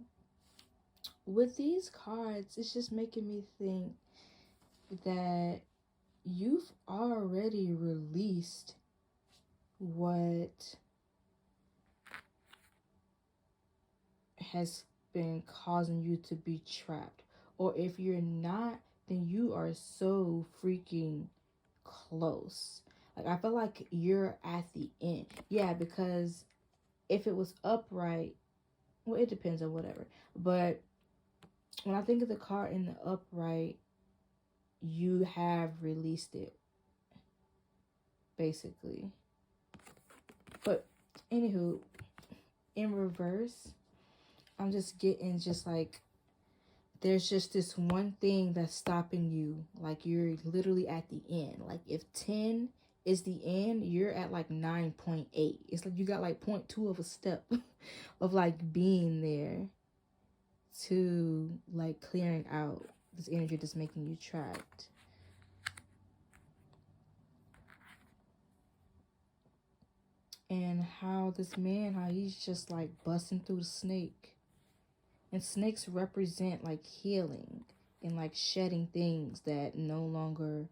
Speaker 1: with these cards, it's just making me think that you've already released what has been causing you to be trapped. Or if you're not, then you are so freaking close. Like, I feel like you're at the end. Yeah, because if it was upright, well, it depends on whatever. But when I think of the card in the upright, you have released it, basically. But anywho, in reverse, I'm just getting just like, there's just this one thing that's stopping you. Like, you're literally at the end. Like, if 10 is the end, you're at like 9.8. It's like you got like 0.2 of a step of like being there to like clearing out this energy that's making you trapped. And how this man, how he's just like busting through the snake. And snakes represent like healing and like shedding things that no longer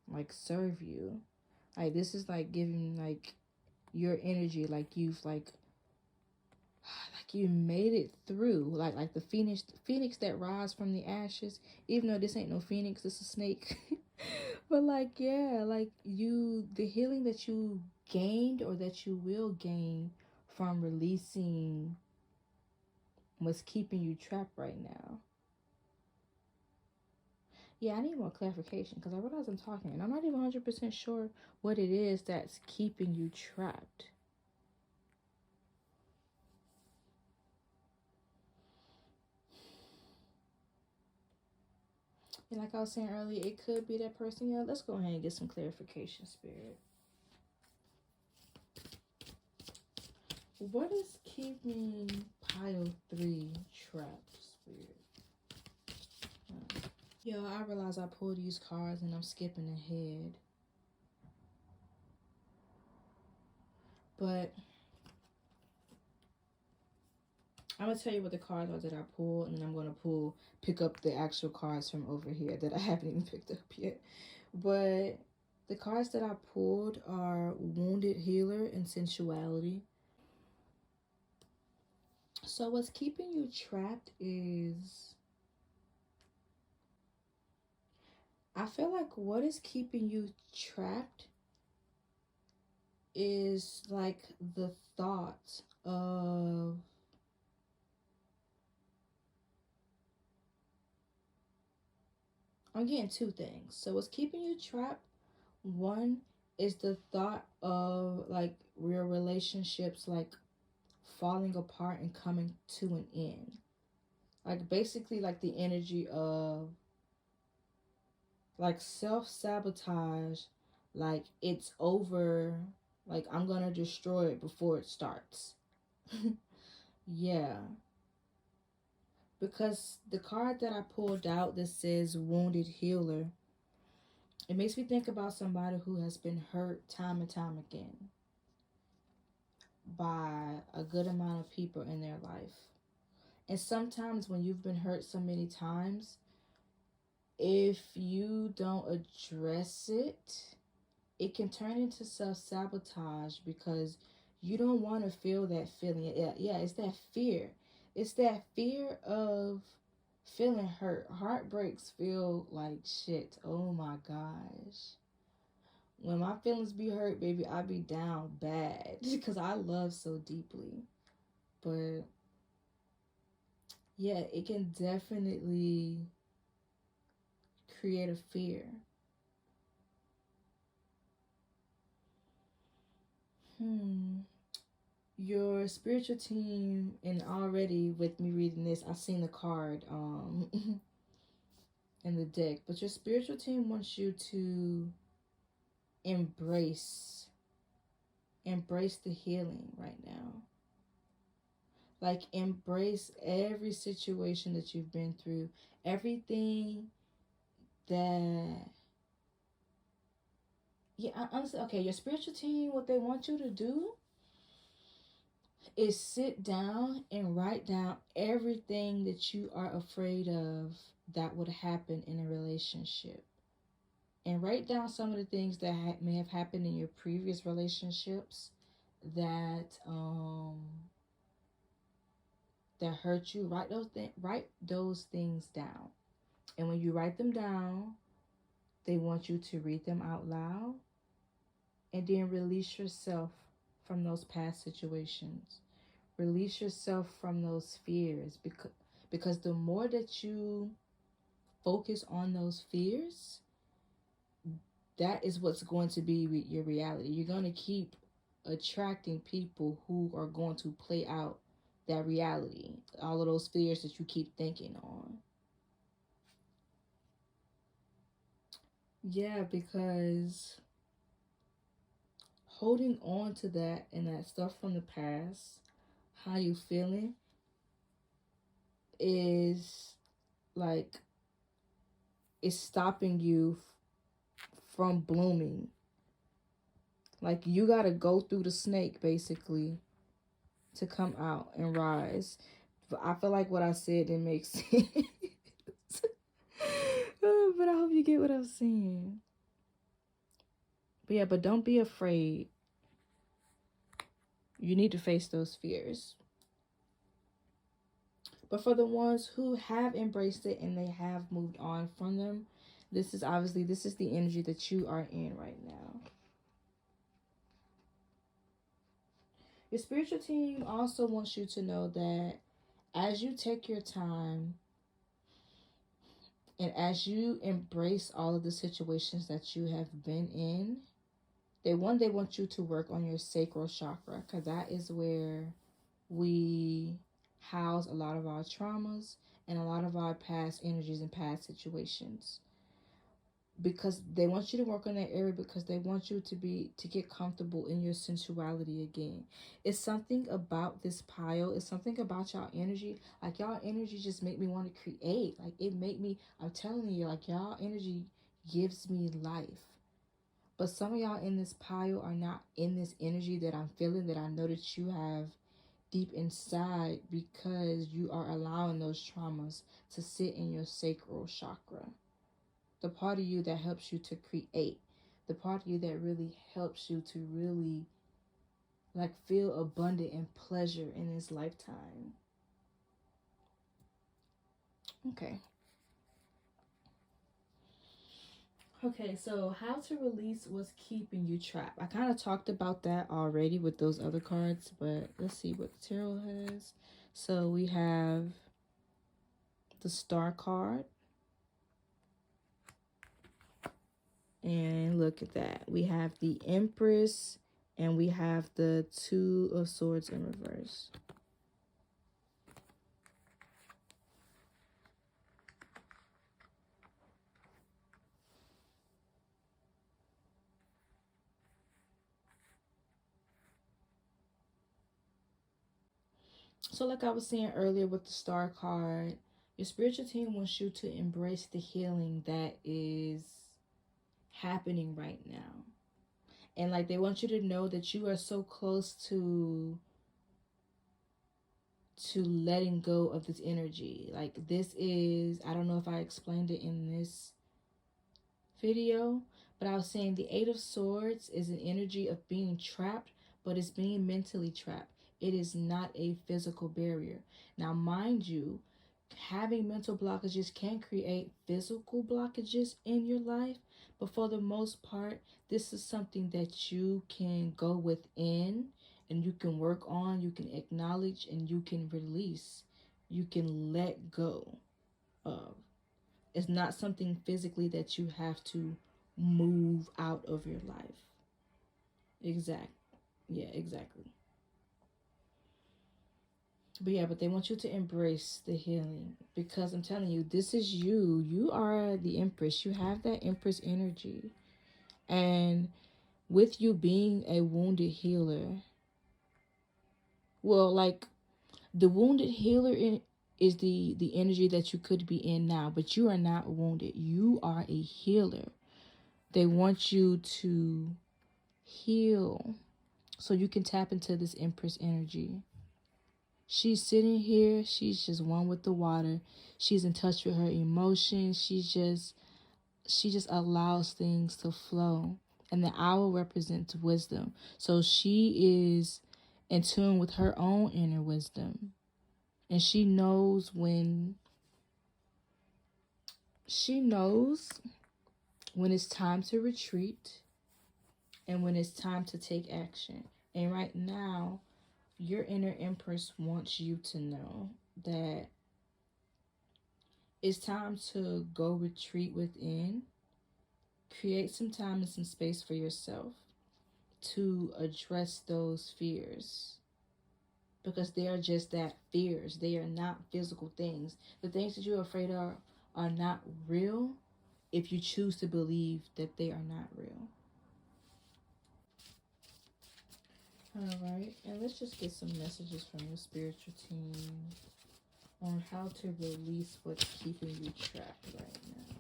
Speaker 1: like serve you. Like, this is like giving like your energy, like you've like you made it through, like the phoenix that rise from the ashes. Even though this ain't no phoenix, it's a snake. But like, yeah, like the healing that you gained or that you will gain from releasing what's keeping you trapped right now. Yeah, I need more clarification, because I realize I'm talking and I'm not even 100% sure what it is that's keeping you trapped. And like I was saying earlier, it could be that person. Yeah, let's go ahead and get some clarification, Spirit. What is keeping pile 3 trapped, Spirit? Yo, I realize I pulled these cards and I'm skipping ahead. But I'm going to tell you what the cards are that I pulled, and then I'm going to pick up the actual cards from over here that I haven't even picked up yet. But the cards that I pulled are Wounded Healer and Sensuality. So what's keeping you trapped is, I feel like what is keeping you trapped is like the thought of, I'm getting two things. So what's keeping you trapped, one is the thought of like real relationships like falling apart and coming to an end. Like basically like the energy of like self-sabotage, like it's over, like I'm gonna destroy it before it starts. Yeah. Because the card that I pulled out that says Wounded Healer, it makes me think about somebody who has been hurt time and time again by a good amount of people in their life. And sometimes when you've been hurt so many times, if you don't address it, it can turn into self-sabotage because you don't want to feel that feeling. Yeah, it's that fear. It's that fear of feeling hurt. Heartbreaks feel like shit. Oh my gosh. When my feelings be hurt, baby, I be down bad because I love so deeply. But yeah, it can definitely create a fear. Your spiritual team, and already with me reading this, I've seen the card in the deck, but your spiritual team wants you to embrace the healing right now. Like embrace every situation that you've been through, everything that, yeah, honestly, okay, your spiritual team, what they want you to do is sit down and write down everything that you are afraid of that would happen in a relationship. And write down some of the things that may have happened in your previous relationships that that hurt you. Write those things down. And when you write them down, they want you to read them out loud and then release yourself from those past situations. Release yourself from those fears, because the more that you focus on those fears, that is what's going to be your reality. You're going to keep attracting people who are going to play out that reality, all of those fears that you keep thinking on. Yeah, because holding on to that and that stuff from the past, how you feeling, is like, it's stopping you from blooming. Like you gotta go through the snake basically to come out and rise. But I feel like what I said didn't make sense. But I hope you get what I'm saying. But yeah, but don't be afraid. You need to face those fears. But for the ones who have embraced it and they have moved on from them, this is the energy that you are in right now. Your spiritual team also wants you to know that as you take your time and as you embrace all of the situations that you have been in, they want you to work on your sacral chakra, because that is where we house a lot of our traumas and a lot of our past energies and past situations, because they want you to work on that area, because they want you to get comfortable in your sensuality again. It's something about this pile, it's something about y'all energy. Like, y'all energy just make me want to create. Like, it make me, I'm telling you, like, y'all energy gives me life. But some of y'all in this pile are not in this energy that I'm feeling, that I know that you have deep inside, because you are allowing those traumas to sit in your sacral chakra. The part of you that helps you to create, the part of you that really helps you to really, like, feel abundant and pleasure in this lifetime. Okay. Okay, so how to release what's keeping you trapped. I kind of talked about that already with those other cards, but let's see what the tarot has. So we have the Star card. And look at that. We have the Empress and we have the Two of Swords in reverse. So like I was saying earlier with the Star card, your spiritual team wants you to embrace the healing that is happening right now. And like, they want you to know that you are so close to letting go of this energy. Like, this is, I don't know if I explained it in this video, but I was saying the Eight of Swords is an energy of being trapped, but it's being mentally trapped. It is not a physical barrier. Now, mind you, having mental blockages can create physical blockages in your life, but for the most part, this is something that you can go within and you can work on, you can acknowledge, and you can release. You can let go of. It's not something physically that you have to move out of your life. Yeah, exactly. But yeah, but they want you to embrace the healing, because I'm telling you, this is you. You are the Empress. You have that Empress energy. And with you being a wounded healer, well, like, the wounded healer is the energy that you could be in now, but you are not wounded. You are a healer. They want you to heal so you can tap into this Empress energy. She's sitting here. She's just one with the water. She's in touch with her emotions. She just allows things to flow. And the owl represents wisdom. So she is in tune with her own inner wisdom. And she knows when it's time to retreat and when it's time to take action. And right now, your inner Empress wants you to know that it's time to go retreat within, create some time and some space for yourself to address those fears. Because they are just that, fears. They are not physical things. The things that you're afraid of are not real if you choose to believe that they are not real. Alright, and let's just get some messages from your spiritual team on how to release what's keeping you trapped right now.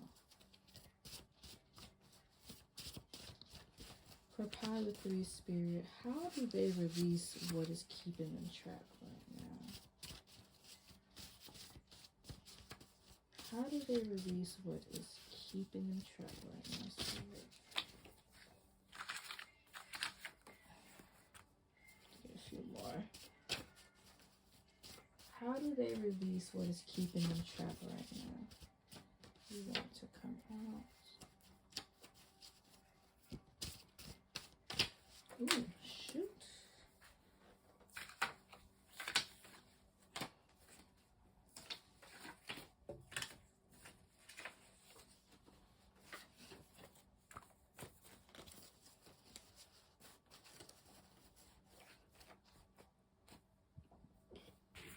Speaker 1: For Pilot 3 Spirit, how do they release what is keeping them trapped right now? How do they release what is keeping them trapped right now, Spirit? Get a few more. How do they release what is keeping them trapped right now? You want to come out. Ooh, shoot.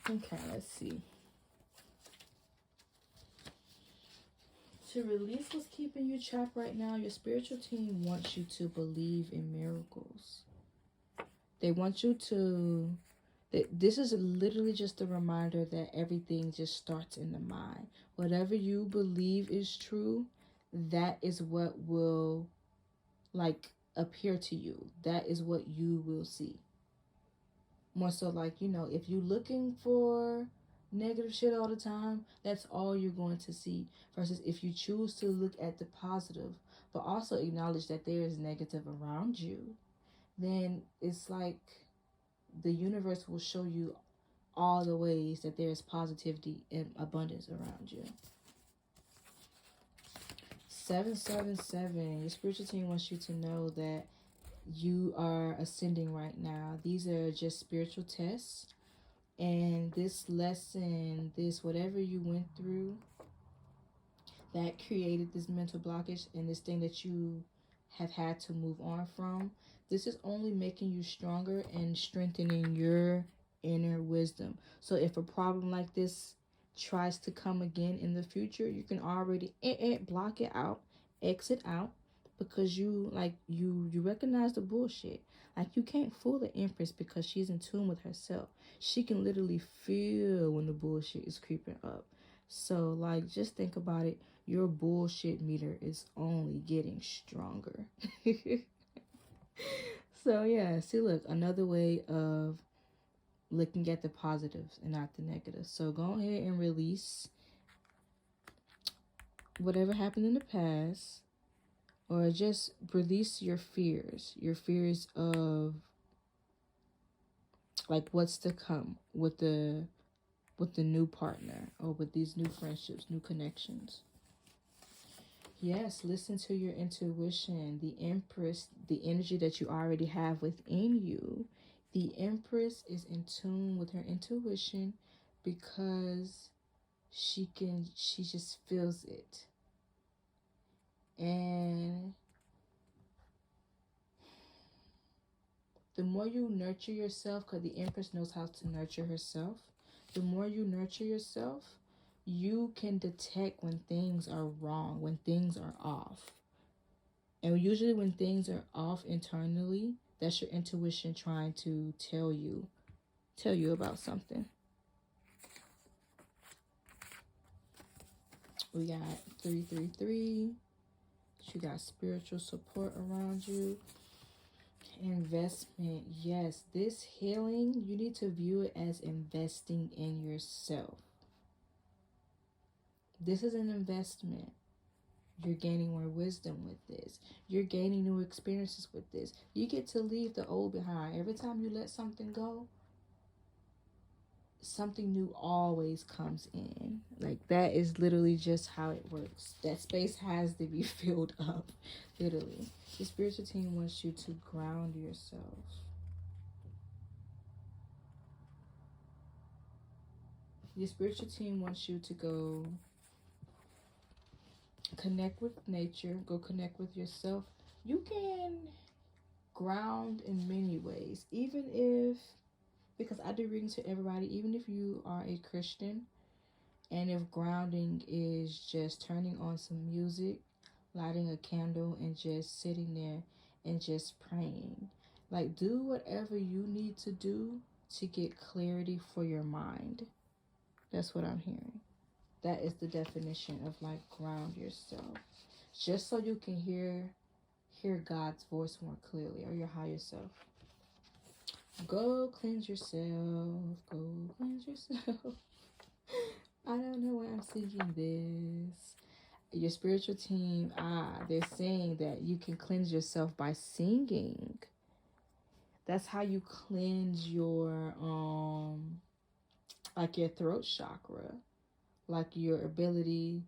Speaker 1: Okay, let's see. To release what's keeping you trapped right now, your spiritual team wants you to believe in miracles. They want you to... This is literally just a reminder that everything just starts in the mind. Whatever you believe is true, that is what will, like, appear to you. That is what you will see. More so, like, you know, if you're looking for negative shit all the time, that's all you're going to see. Versus if you choose to look at the positive, but also acknowledge that there is negative around you, then it's like the universe will show you all the ways that there is positivity and abundance around you. 777. Your spiritual team wants you to know that you are ascending right now. These are just spiritual tests. And this lesson, this whatever you went through that created this mental blockage and this thing that you have had to move on from, this is only making you stronger and strengthening your inner wisdom. So if a problem like this tries to come again in the future, you can already block it out, exit out, because you recognize the bullshit. Like, you can't fool the Empress because she's in tune with herself. She can literally feel when the bullshit is creeping up. So, like, just think about it. Your bullshit meter is only getting stronger. So, yeah, see, look, another way of looking at the positives and not the negatives. So go ahead and release whatever happened in the past, or just release your fears of, like, what's to come with the new partner or with these new friendships, new connections. Yes, listen to your intuition. The Empress, the energy that you already have within you, the Empress is in tune with her intuition because she just feels it. And the more you nurture yourself, because the Empress knows how to nurture herself, the more you nurture yourself, you can detect when things are wrong, when things are off. And usually when things are off internally, that's your intuition trying to tell you about something. We got 333. You got spiritual support around you. Investment. Yes, this healing, you need to view it as investing in yourself. This is an investment. You're gaining more wisdom with this. You're gaining new experiences with this. You get to leave the old behind. Every time you let something go, something new always comes in. Like, that is literally just how it works. That space has to be filled up, literally. The spiritual team wants you to ground yourself. Your spiritual team wants you to go connect with nature, go connect with yourself. You can ground in many ways, even if, because I do readings to everybody, even if you are a Christian, and if grounding is just turning on some music, lighting a candle, and just sitting there and just praying. Like, do whatever you need to do to get clarity for your mind. That's what I'm hearing. That is the definition of, like, ground yourself. Just so you can hear God's voice more clearly, or your higher self. Go cleanse yourself. Go cleanse yourself. I don't know why I'm singing this. Your spiritual team, they're saying that you can cleanse yourself by singing. That's how you cleanse your like your throat chakra, like your ability,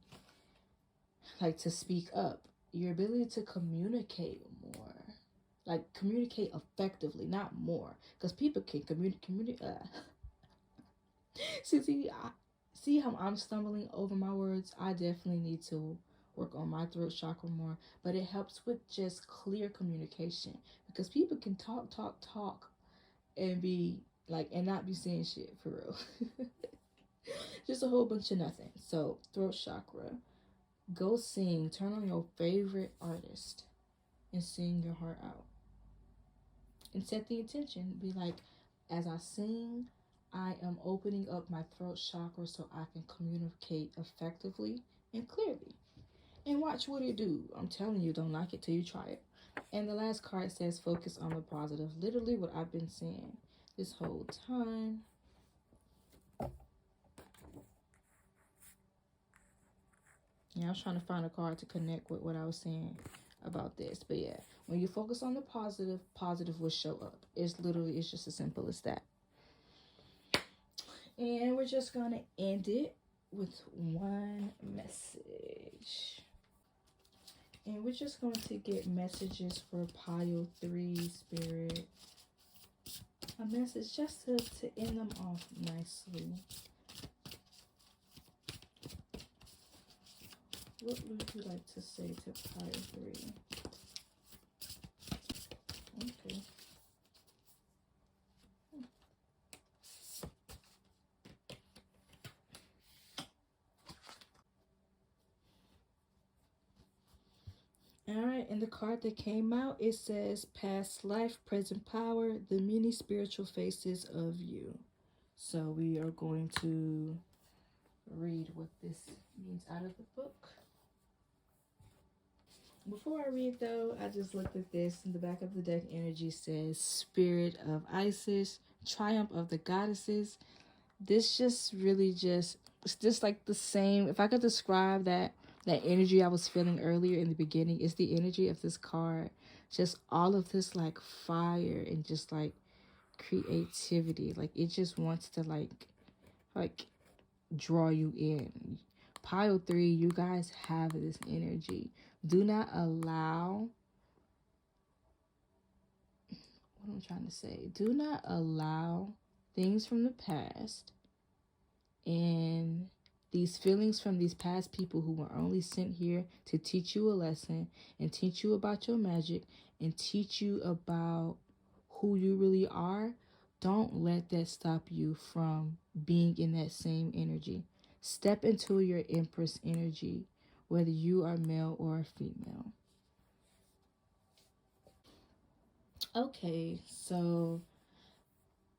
Speaker 1: like, to speak up, your ability to communicate more, like communicate effectively, not more, because people can communicate. See how I'm stumbling over my words. I definitely need to work on my throat chakra more, but it helps with just clear communication, because people can talk and be Like, and not be saying shit for real. Just a whole bunch of nothing. So, throat chakra. Go sing. Turn on your favorite artist and sing your heart out. And set the intention. Be like, as I sing, I am opening up my throat chakra so I can communicate effectively and clearly. And watch what it do. I'm telling you, don't like it till you try it. And the last card says focus on the positive. Literally what I've been saying this whole time. Yeah, I was trying to find a card to connect with what I was saying about this. But yeah, when you focus on the positive, positive will show up. It's just as simple as that. And we're just going to end it with one message. And we're just going to get messages for pile 3, Spirit. A message just to end them off nicely. What would you like to say to pile 3? Okay. Alright, and the card that came out, it says past life, present power, the many spiritual faces of you. So we are going to read what this means out of the book. Before I read though, I just looked at this. In the back of the deck, energy says Spirit of Isis, Triumph of the Goddesses. This just really it's just like the same. If I could describe that energy I was feeling earlier in the beginning, is the energy of this card. Just all of this like fire and just like creativity. Like it just wants to like draw you in. Pile 3, you guys have this energy. Do not allow, what I'm trying to say, do not allow things from the past and these feelings from these past people who were only sent here to teach you a lesson and teach you about your magic and teach you about who you really are. Don't let that stop you from being in that same energy. Step into your Empress energy, whether you are male or female. Okay, so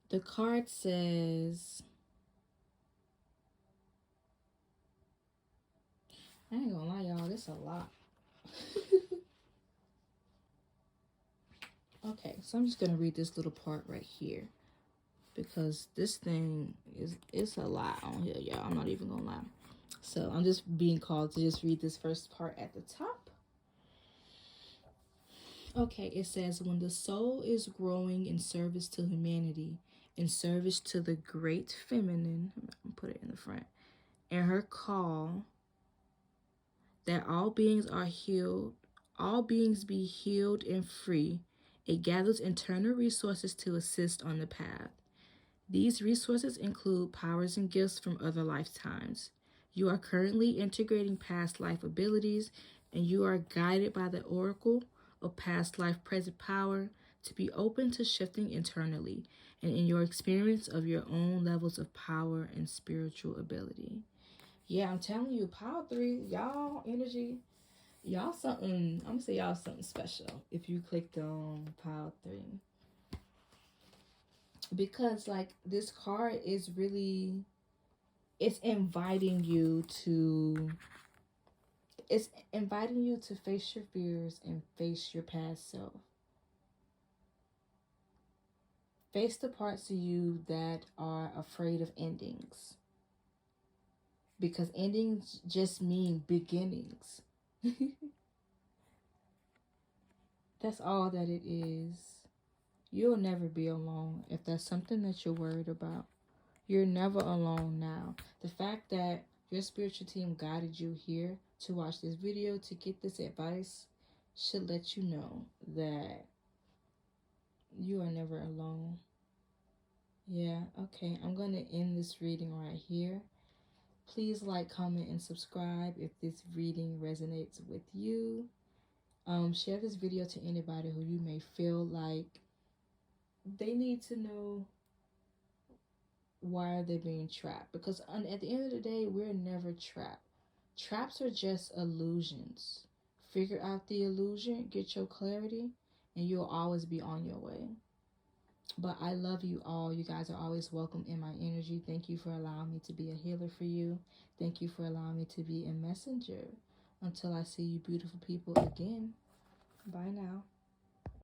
Speaker 1: the card says, I ain't gonna lie, y'all, this a lot. Okay, so I'm just gonna read this little part right here because this thing it's a lot on here, y'all. I'm not even gonna lie. So I'm just being called to just read this first part at the top. Okay, it says, when the soul is growing in service to humanity, in service to the great feminine, I'll put it in the front, and her call that all beings are healed, all beings be healed and free, it gathers internal resources to assist on the path. These resources include powers and gifts from other lifetimes. You are currently integrating past life abilities, and you are guided by the oracle of past life present power to be open to shifting internally and in your experience of your own levels of power and spiritual ability. Yeah, I'm telling you, Power 3, y'all energy, y'all something, I'm gonna say y'all something special if you clicked on Power 3. Because like this card is really, it's inviting you to face your fears and face your past self. Face the parts of you that are afraid of endings. Because endings just mean beginnings. That's all that it is. You'll never be alone if that's something that you're worried about. You're never alone now. The fact that your spiritual team guided you here to watch this video, to get this advice, should let you know that you are never alone. Yeah, okay. I'm going to end this reading right here. Please like, comment, and subscribe if this reading resonates with you. Share this video to anybody who you may feel like they need to know why are they being trapped? Because at the end of the day, we're never trapped. Traps are just illusions. Figure out the illusion, get your clarity, and you'll always be on your way. But I love you all. You guys are always welcome in my energy. Thank you for allowing me to be a healer for you. Thank you for allowing me to be a messenger. Until I see you beautiful people again. Bye now.